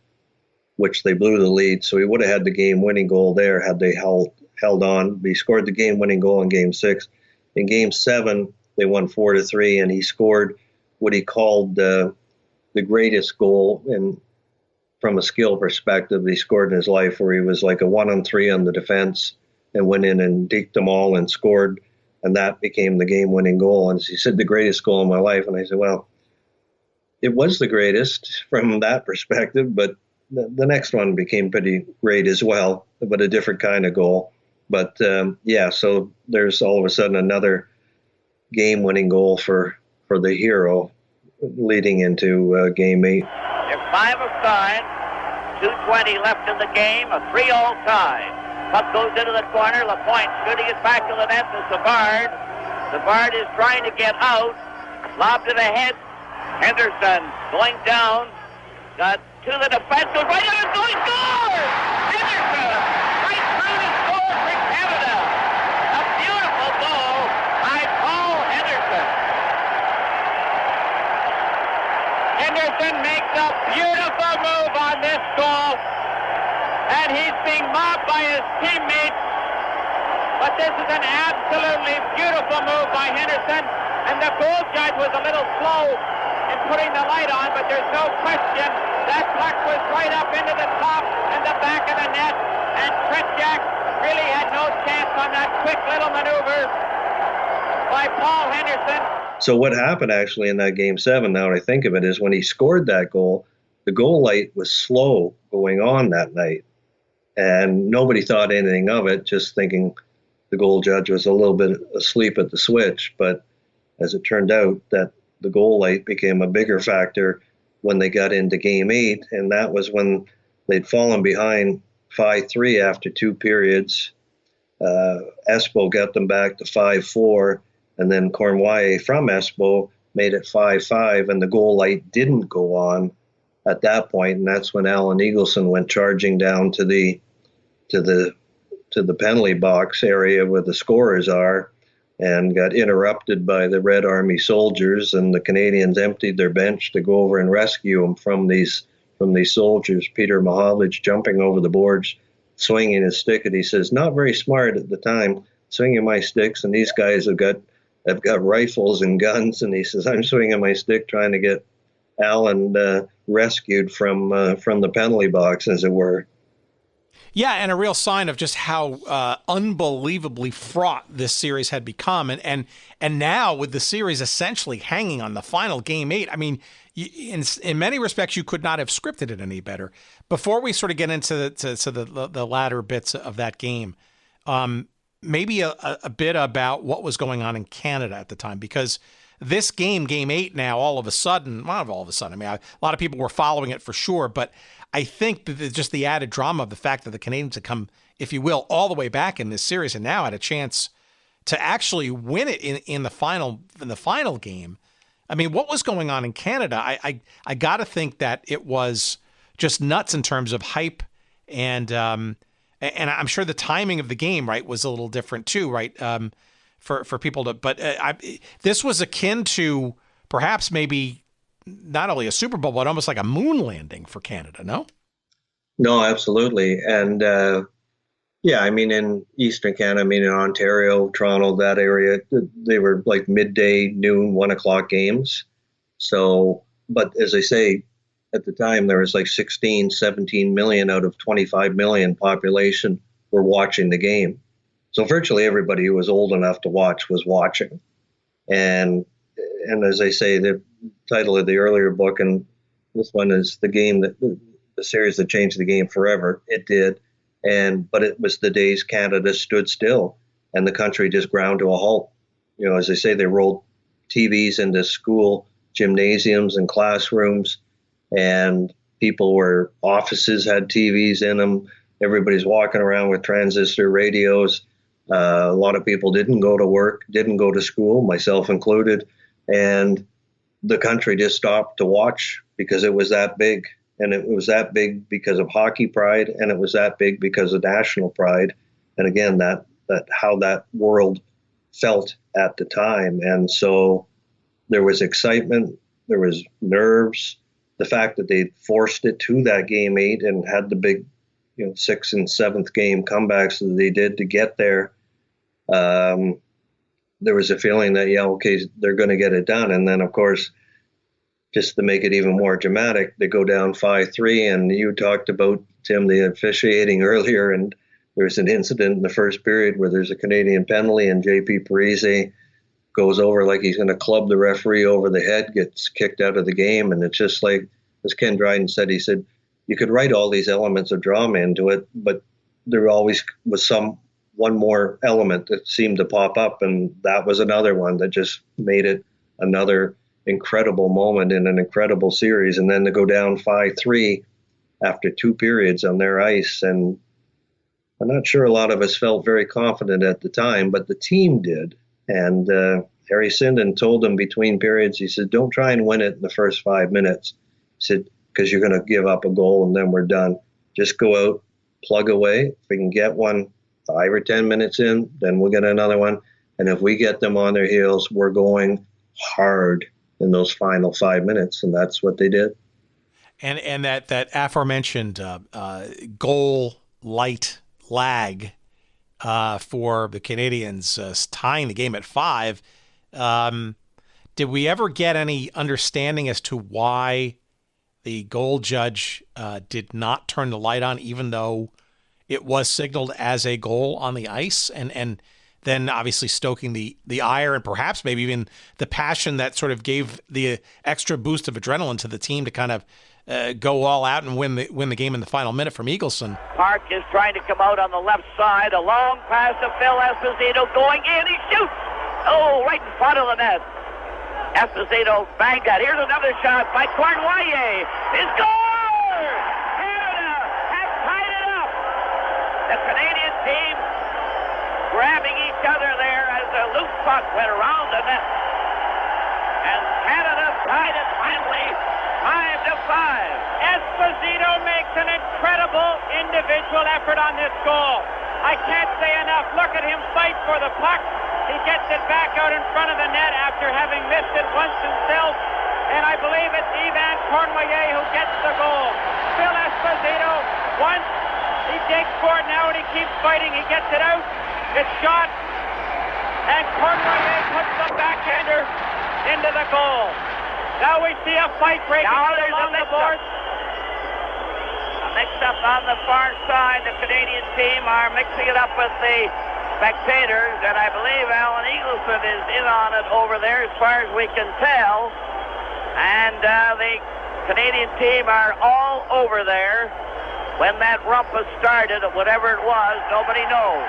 which they blew the lead. So he would have had the game-winning goal there had they held on. He scored the game-winning goal in game 6. In game 7, they won 4-3, and he scored what he called the greatest goal from a skill perspective he scored in his life, where he was like a 1-on-3 on the defense and went in and deked them all and scored, and that became the game-winning goal. And he said, the greatest goal in my life. And I said, well, it was the greatest from that perspective, but the next one became pretty great as well, but a different kind of goal. But so there's all of a sudden another game-winning goal for the hero leading into game 8. There's 5 aside, 2:20 left in the game, a 3-all tie. Puck goes into the corner, Lapointe shooting it back to the net to Savard. Savard is trying to get out, lobbed it ahead. Henderson going down, got to the defense, goes right into the goal, scores! Henderson, right through the score for Canada. A beautiful goal by Paul Henderson. Henderson makes a beautiful move on this goal, and he's being mobbed by his teammates. But this is an absolutely beautiful move by Henderson, and the goal judge was a little slow in putting the light on, but there's no question that puck was right up into the top and the back of the net, and Tretiak really had no chance on that quick little maneuver by Paul Henderson. So what happened actually in that game 7, now that I think of it, is when he scored that goal, the goal light was slow going on that night, and nobody thought anything of it, just thinking the goal judge was a little bit asleep at the switch. But as it turned out, that the goal light became a bigger factor when they got into Game 8, and that was when they'd fallen behind 5-3 after 2 periods. Espo got them back to 5-4, and then Cornwall from Espo made it 5-5, and the goal light didn't go on at that point, and that's when Alan Eagleson went charging down to the penalty box area where the scorers are, and got interrupted by the Red Army soldiers, and the Canadians emptied their bench to go over and rescue him from these soldiers. Peter Mahovlich jumping over the boards, swinging his stick, and he says, not very smart at the time, swinging my sticks, and these guys have got rifles and guns, and he says, I'm swinging my stick trying to get Alan rescued from the penalty box, as it were. Yeah, and a real sign of just how unbelievably fraught this series had become. And now with the series essentially hanging on the final Game 8, I mean, in many respects, you could not have scripted it any better. Before we sort of get into the latter bits of that game, maybe a bit about what was going on in Canada at the time, because this game, Game 8 now, all of a sudden, not all of a sudden, I mean, a lot of people were following it for sure, but I think that just the added drama of the fact that the Canadians had come, if you will, all the way back in this series and now had a chance to actually win it in the final game. I mean, what was going on in Canada? I got to think that it was just nuts in terms of hype, and I'm sure the timing of the game, right, was a little different too, right? For people to, but this was akin to perhaps maybe not only a Super Bowl, but almost like a moon landing for Canada, no? No, absolutely. And yeah, I mean, in Eastern Canada, I mean, in Ontario, Toronto, that area, they were like midday, noon, 1 o'clock games. So, but as I say, at the time, there was like 16, 17 million out of 25 million population were watching the game. So virtually everybody who was old enough to watch was watching. And as I say, the title of the earlier book, and this one is the game that the series that changed the game forever. It did. But it was the days Canada stood still and the country just ground to a halt. You know, as I say, they rolled TVs into school gymnasiums and classrooms, and offices had TVs in them. Everybody's walking around with transistor radios. A lot of people didn't go to work, didn't go to school, myself included. And the country just stopped to watch because it was that big. And it was that big because of hockey pride, and it was that big because of national pride. And again, that how that world felt at the time. And so there was excitement, there was nerves. The fact that they forced it to that Game 8 and had the big, 6th and 7th game comebacks that they did to get there. There was a feeling that, okay, they're going to get it done. And then, of course, just to make it even more dramatic, they go down 5-3. And you talked about, Tim, the officiating earlier, and there's an incident in the first period where there's a Canadian penalty, and J.P. Parise goes over like he's going to club the referee over the head, gets kicked out of the game. And it's just like, as Ken Dryden said, he said, you could write all these elements of drama into it, but there always was one more element that seemed to pop up, and that was another one that just made it another incredible moment in an incredible series. And then to go down 5-3 after 2 periods on their ice, and I'm not sure a lot of us felt very confident at the time, but the team did. And Harry Sinden told them between periods, he said, don't try and win it in the first 5 minutes. He said, because you're going to give up a goal and then we're done. Just go out, plug away. If we can get one 5 or 10 minutes in, then we'll get another one. And if we get them on their heels, we're going hard in those final 5 minutes. And that's what they did. And that aforementioned goal light lag for the Canadians tying the game at 5. Did we ever get any understanding as to why the goal judge did not turn the light on, even though it was signaled as a goal on the ice, and then obviously stoking the ire and perhaps maybe even the passion that sort of gave the extra boost of adrenaline to the team to kind of go all out and win the game in the final minute from Eagleson? Park is trying to come out on the left side. A long pass to Phil Esposito going in. He shoots! Oh, right in front of the net. Esposito banged that. Here's another shot by Cornwallis. His goal! Canada have tied it up. The Canadian team grabbing each other there as the loose puck went around the net. And Canada tied it finally 5-5. Esposito makes an incredible individual effort on this goal. I can't say enough. Look at him fight for the puck. He gets it back out in front of the net after having missed it once himself. And I believe it's Ivan Cornwallis who gets the goal. Phil Esposito, once, he digs for it now and he keeps fighting. He gets it out. It's shot. And Cornwallis puts the backhander into the goal. Now we see a fight breaking out along the boards. A mix-up on the far side. The Canadian team are mixing it up with the spectators, and I believe Alan Eagleson is in on it over there as far as we can tell. And the Canadian team are all over there. When that rumpus started, whatever it was, nobody knows.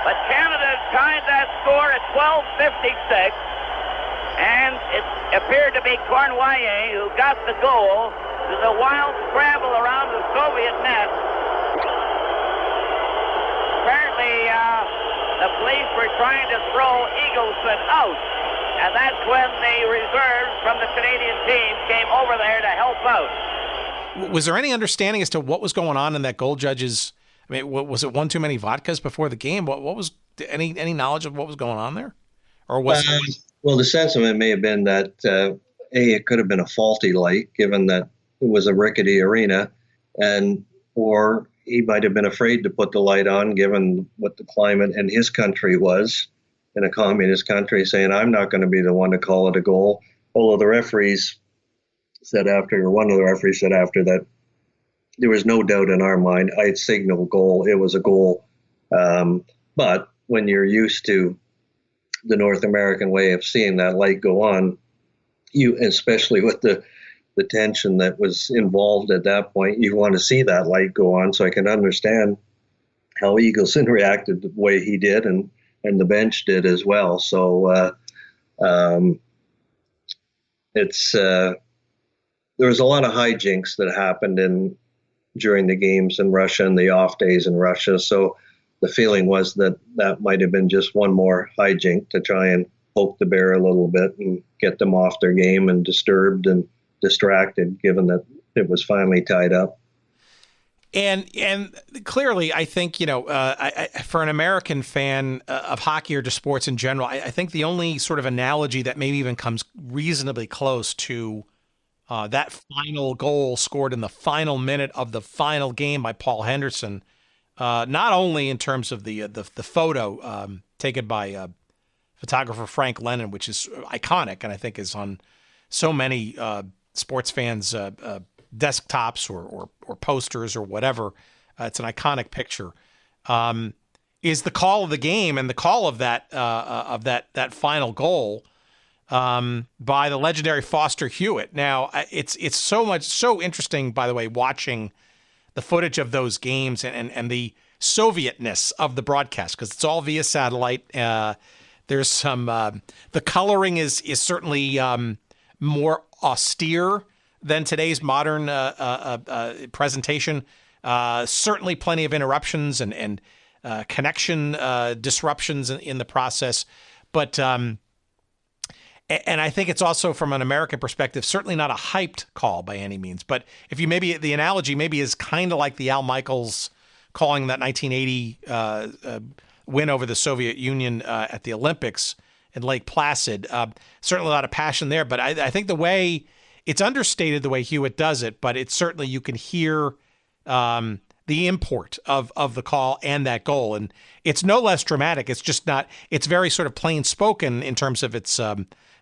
But Canada tied that score at 12:56. And it appeared to be Cornwallis who got the goal. There's a wild scramble around the Soviet net. Apparently, the police were trying to throw Eagleson out. And that's when the reserves from the Canadian team came over there to help out. Was there any understanding as to what was going on in that goal judge's? I mean, was it one too many vodkas before the game? What was any knowledge of what was going on there? Or was it? Well, the sense of it may have been that, it could have been a faulty light, given that it was a rickety arena, or he might have been afraid to put the light on, given what the climate in his country was, in a communist country, saying, I'm not going to be the one to call it a goal. Although the referees said after, or one of the referees said after that, there was no doubt in our mind, I had signaled goal, it was a goal. But when you're used to the North American way of seeing that light go on, you, especially with the tension that was involved at that point, you want to see that light go on. So I can understand how Eagleson reacted the way he did, and the bench did as well. So there was a lot of hijinks that happened during the games in Russia and the off days in Russia. So the feeling was that might have been just one more hijink to try and poke the bear a little bit and get them off their game and disturbed and distracted, given that it was finally tied up. And clearly, I think, for an American fan of hockey or just sports in general, I think the only sort of analogy that maybe even comes reasonably close to that final goal scored in the final minute of the final game by Paul Henderson, not only in terms of the photo taken by photographer Frank Lennon, which is iconic and I think is on so many sports fans' desktops or posters or whatever. It's an iconic picture. Is the call of the game and the call of that final goal by the legendary Foster Hewitt. Now, it's so interesting, by the way, watching the footage of those games and the Sovietness of the broadcast, because it's all via satellite. There's some the coloring is certainly more austere than today's modern presentation. Certainly plenty of interruptions and connection disruptions in the process. But and I think it's also, from an American perspective, certainly not a hyped call by any means. But if you maybe, the analogy maybe is kind of like the Al Michaels calling that 1980 win over the Soviet Union at the Olympics in Lake Placid. Certainly a lot of passion there. But I think the way it's understated, the way Hewitt does it, but it's certainly, you can hear the import of the call and that goal. And it's no less dramatic. It's just not, it's very sort of plain spoken in terms of its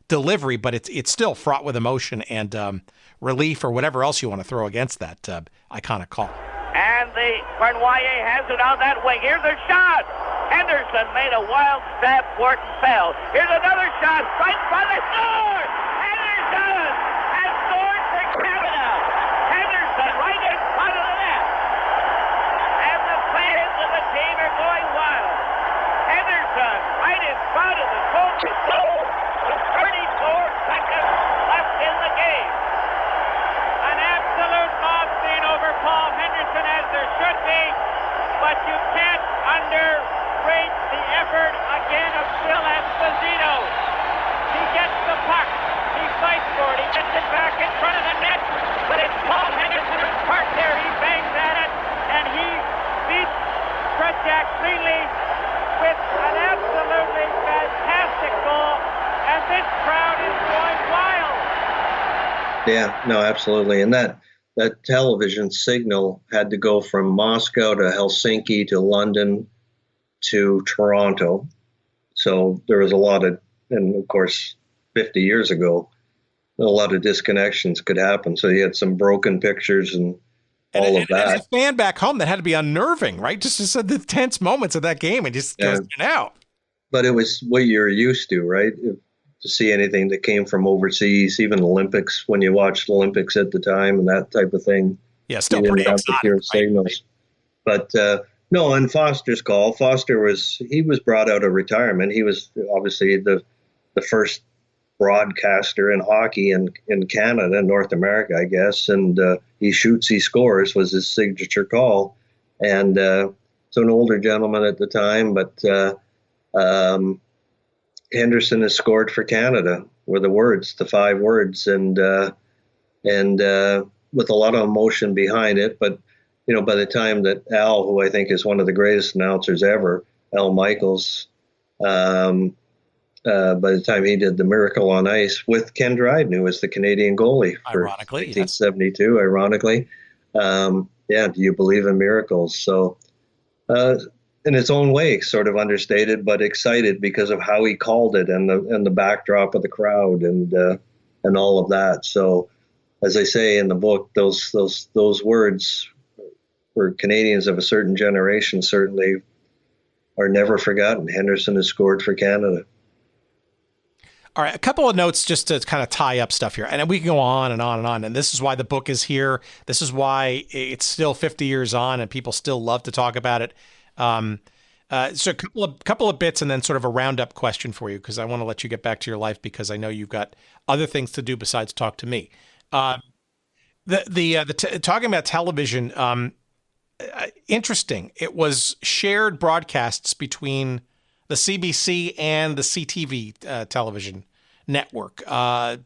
delivery, but it's still fraught with emotion and relief or whatever else you want to throw against that iconic call. And the Cornwallis has it on that wing. Here's a shot. Henderson made a wild stab for it and fell. Here's another shot. Right in front of the score. Henderson has scored for Canada. Henderson right in front of the net. And the fans of the team are going wild. Henderson right in front of the Soviet goal. The Yeah, no, absolutely. And that television signal had to go from Moscow to Helsinki to London to Toronto. So there was a lot of, and of course, 50 years ago, a lot of disconnections could happen. So you had some broken pictures and all of that. And as a fan back home, that had to be unnerving, right? Just the tense moments of that game and just goes in and out. But it was what you're used to, right? To see anything that came from overseas, even Olympics, when you watched Olympics at the time and that type of thing. Yeah, still pretty exotic, right? Signals. But no, on Foster's call, Foster was brought out of retirement. He was obviously the first broadcaster in hockey in Canada, North America, I guess. And he shoots, he scores was his signature call. And so an older gentleman at the time, but Henderson has scored for Canada were the 5 words, and with a lot of emotion behind it. But by the time that Al, who I think is one of the greatest announcers ever, Al Michaels, by the time he did the Miracle on Ice with Ken Dryden, who was the Canadian goalie for 1972, yes. Ironically, do you believe in miracles? So. In its own way, sort of understated, but excited because of how he called it and the backdrop of the crowd and all of that. So, as I say in the book, those words for Canadians of a certain generation certainly are never forgotten. Henderson has scored for Canada. All right, a couple of notes just to kind of tie up stuff here. And we can go on and on and on. And this is why the book is here. This is why it's still 50 years on and people still love to talk about it. So a couple of bits and then sort of a roundup question for you, because I want to let you get back to your life because I know you've got other things to do besides talk to me. Talking about television, interesting. It was shared broadcasts between the CBC and the CTV television network. Why?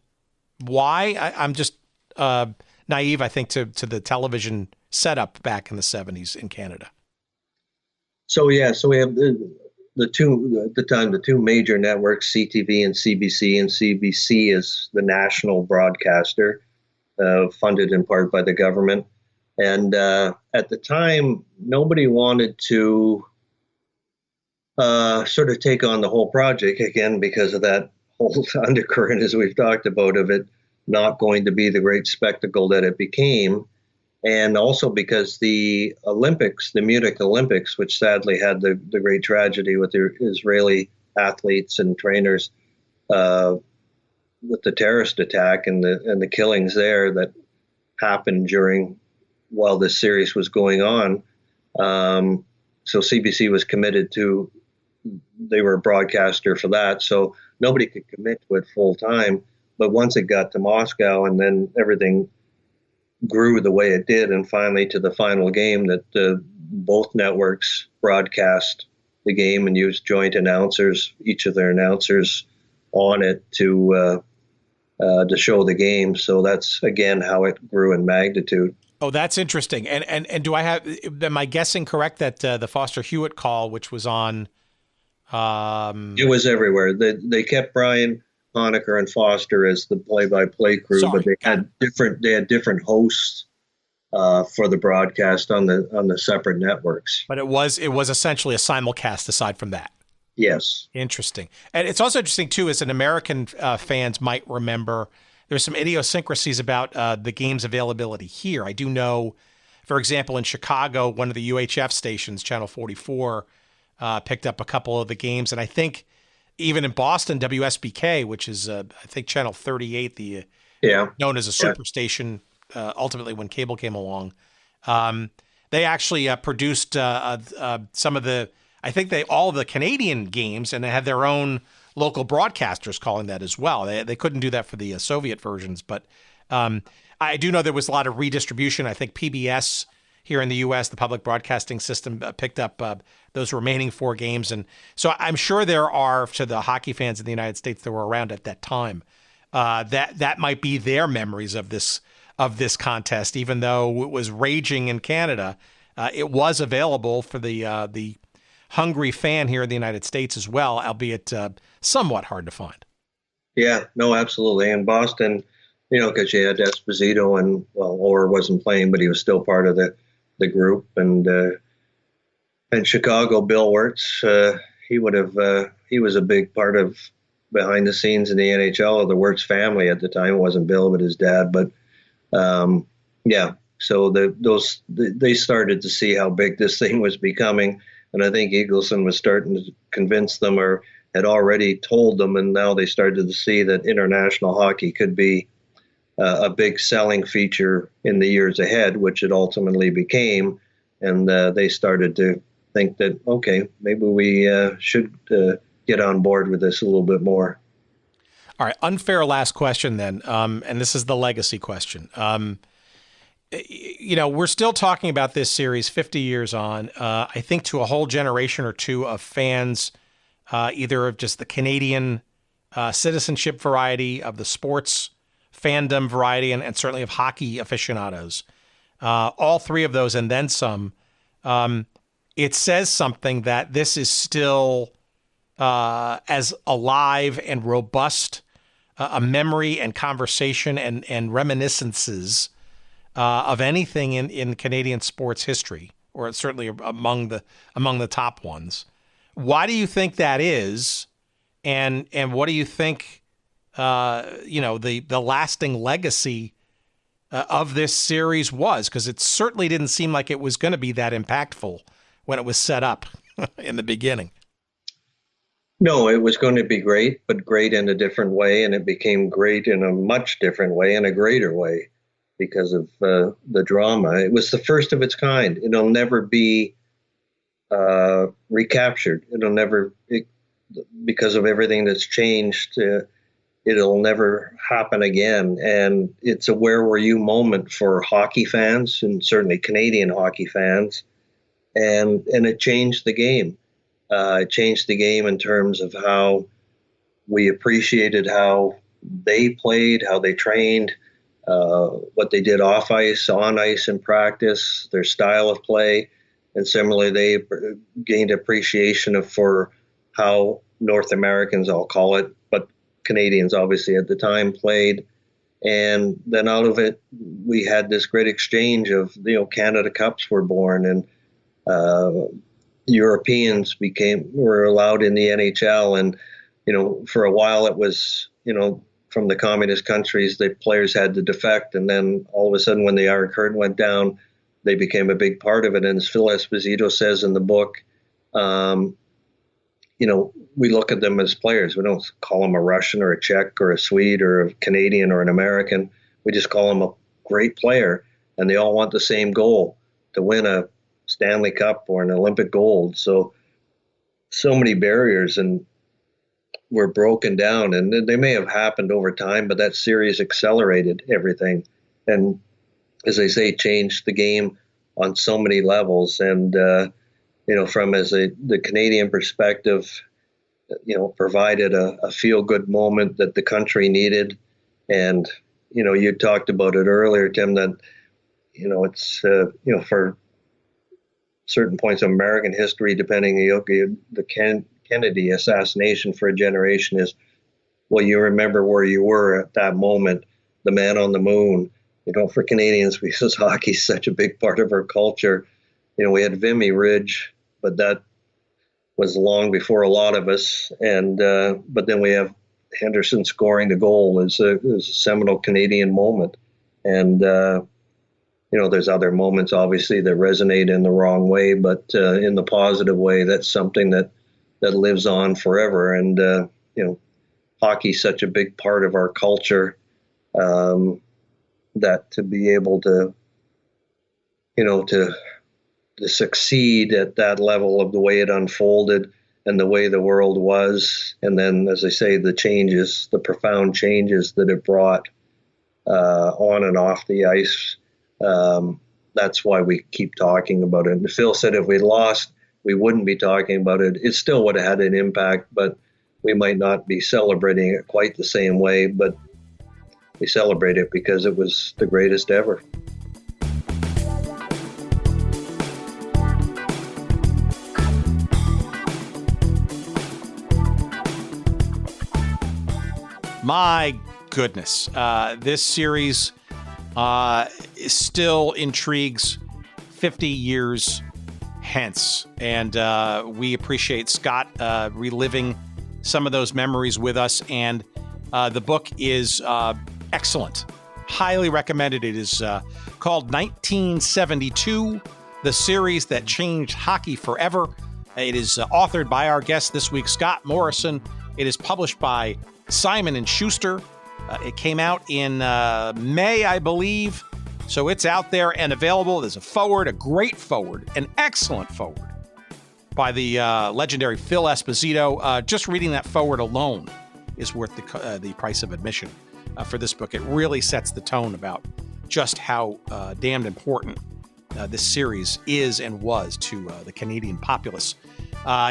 I'm just naive, I think, to the television setup back in the 70s in Canada. So we have the two major networks, CTV and CBC, and CBC is the national broadcaster, funded in part by the government. And at the time, nobody wanted to sort of take on the whole project again because of that whole undercurrent, as we've talked about, of it not going to be the great spectacle that it became. And also because the Olympics, the Munich Olympics, which sadly had the great tragedy with the Israeli athletes and trainers with the terrorist attack and the killings there that happened while this series was going on. So CBC was committed to, they were a broadcaster for that. So nobody could commit to it full time. But once it got to Moscow and then everything grew the way it did, and finally to the final game that both networks broadcast the game and used joint announcers, each of their announcers on it to show the game. So that's again how it grew in magnitude. Oh, that's interesting. And am I guessing correct that the Foster Hewitt call, which was on, it was everywhere. They kept Brian Honecker and Foster as the play-by-play crew, but they had different hosts for the broadcast on the separate networks. But it was essentially a simulcast aside from that. Yes. Interesting. And it's also interesting too, as an American fans might remember, there's some idiosyncrasies about the game's availability here. I do know, for example, in Chicago, one of the UHF stations, Channel 44, picked up a couple of the games, and I think even in Boston, WSBK, which is, I think, Channel 38, known as a superstation, ultimately when cable came along, they actually produced some of all the Canadian games, and they had their own local broadcasters calling that as well. They couldn't do that for the Soviet versions, but I do know there was a lot of redistribution. I think PBS here in the U.S., the public broadcasting system, picked up those remaining 4 games. And so I'm sure there are, to the hockey fans in the United States that were around at that time, that might be their memories of this contest, even though it was raging in Canada. It was available for the hungry fan here in the United States as well, albeit somewhat hard to find. Yeah, no, absolutely. In Boston, because you had Esposito and, well, Orr wasn't playing, but he was still part of the group. And Chicago, Bill Wirtz, he was a big part of behind the scenes in the NHL of the Wirtz family at the time. It wasn't Bill, but his dad. But so they started to see how big this thing was becoming. And I think Eagleson was starting to convince them, or had already told them, and now they started to see that international hockey could be a big selling feature in the years ahead, which it ultimately became. And they started to think that, okay, maybe we should get on board with this a little bit more. All right, unfair last question then, and this is the legacy question. We're still talking about this series 50 years on. I think to a whole generation or two of fans, either of just the Canadian citizenship variety, of the sports fandom variety, and certainly of hockey aficionados, all three of those and then some, it says something that this is still as alive and robust a memory and conversation and reminiscences of anything in Canadian sports history, or certainly among the top ones. Why do you think that is, and what do you think the lasting legacy of this series was? Because it certainly didn't seem like it was going to be that impactful when it was set up in the beginning. No, it was going to be great, but great in a different way, and it became great in a much different way, and a greater way, because of the drama. It was the first of its kind. It'll never be recaptured. Because of everything that's changed, it'll never happen again. And it's a where were you moment for hockey fans, and certainly Canadian hockey fans. And it changed the game. It changed the game in terms of how we appreciated how they played, how they trained, what they did off ice, on ice in practice, their style of play. And similarly, they gained appreciation for how North Americans, I'll call it, but Canadians obviously at the time played. And then out of it, we had this great exchange of, Canada Cups were born, and Europeans were allowed in the NHL. And, for a while it was, from the communist countries, the players had to defect. And then all of a sudden, when the Iron Curtain went down, they became a big part of it. And as Phil Esposito says in the book, we look at them as players. We don't call them a Russian or a Czech or a Swede or a Canadian or an American. We just call them a great player. And they all want the same goal, to win a Stanley Cup or an Olympic gold. So many barriers and were broken down, and they may have happened over time, but that series accelerated everything. And as I say, changed the game on so many levels. And, from the Canadian perspective, provided a feel-good moment that the country needed. And, you talked about it earlier, Tim, that, it's, for certain points of American history, depending the Kennedy assassination for a generation is, well, you remember where you were at that moment, the man on the moon. For Canadians, because hockey is such a big part of our culture, we had Vimy Ridge, but that was long before a lot of us. And but then we have Henderson scoring the goal is a seminal Canadian moment. And there's other moments obviously that resonate in the wrong way, but in the positive way, that's something that lives on forever. And hockey is such a big part of our culture, that to be able to succeed at that level of the way it unfolded and the way the world was, and then, as I say, the profound changes that it brought on and off the ice. That's why we keep talking about it. And Phil said if we lost, we wouldn't be talking about it. It still would have had an impact, but we might not be celebrating it quite the same way. But we celebrate it because it was the greatest ever. My goodness. This series still intrigues 50 years hence. And we appreciate Scott reliving some of those memories with us. And the book is excellent. Highly recommended. It is called 1972, the series that changed hockey forever. It is authored by our guest this week, Scott Morrison. It is published by Simon & Schuster. It came out in May, I believe. So it's out there and available. There's a foreword, a great foreword, an excellent foreword by the legendary Phil Esposito. Just reading that foreword alone is worth the price of admission for this book. It really sets the tone about just how damned important this series is and was to the Canadian populace.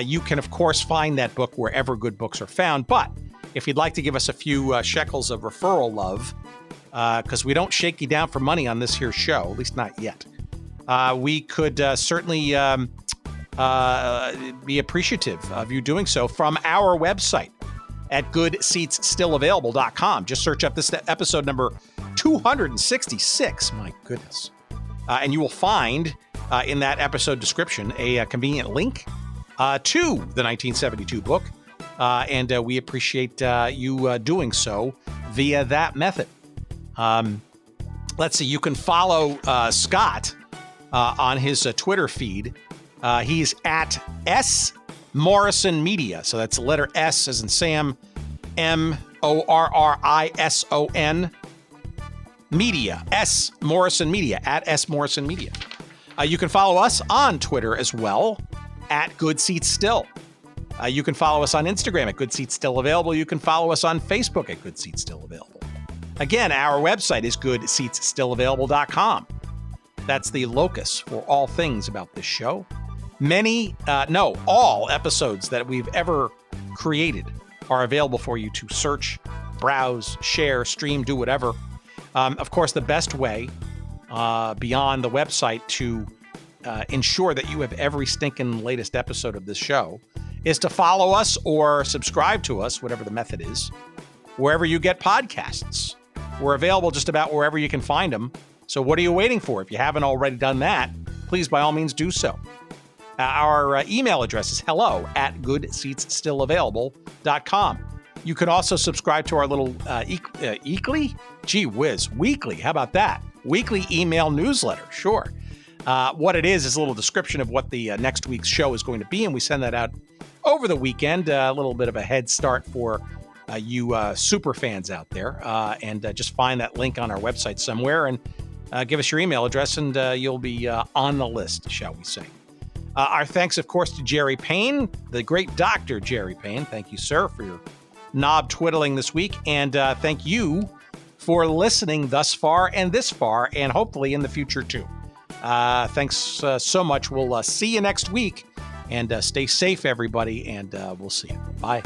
You can, of course, find that book wherever good books are found. But if you'd like to give us a few shekels of referral love, because we don't shake you down for money on this here show, at least not yet, we could certainly be appreciative of you doing so from our website at goodseatsstillavailable.com. Just search up this episode number 266. My goodness. And you will find in that episode description a convenient link to the 1972 book. And we appreciate you doing so via that method. Let's see. You can follow Scott on his Twitter feed. He's at S Morrison Media. So that's the letter S as in Sam, Morrison Media, S Morrison Media, at S Morrison Media. You can follow us on Twitter as well, at Good Seats Still. You can follow us on Instagram at Good Seats Still Available. You can follow us on Facebook at Good Seats Still Available. Again, our website is goodseatsstillavailable.com. That's the locus for all things about this show. All episodes that we've ever created are available for you to search, browse, share, stream, do whatever. Of course, the best way beyond the website to ensure that you have every stinking latest episode of this show is to follow us or subscribe to us, whatever the method is, wherever you get podcasts. We're available just about wherever you can find them. So what are you waiting for? If you haven't already done that, please, by all means, do so. Our email address is hello@goodseatsstillavailable.com. You can also subscribe to our little weekly? Gee whiz, weekly. How about that? Weekly email newsletter. Sure. What it is a little description of what the next week's show is going to be, and we send that out over the weekend. A little bit of a head start for you super fans out there. And just find that link on our website somewhere and give us your email address, and you'll be on the list, shall we say. Our thanks, of course, to Jerry Payne, the great Dr. Jerry Payne. Thank you, sir, for your knob twiddling this week. And thank you for listening thus far and this far, and hopefully in the future, too. Thanks so much. We'll see you next week. And stay safe, everybody, and we'll see you. Bye.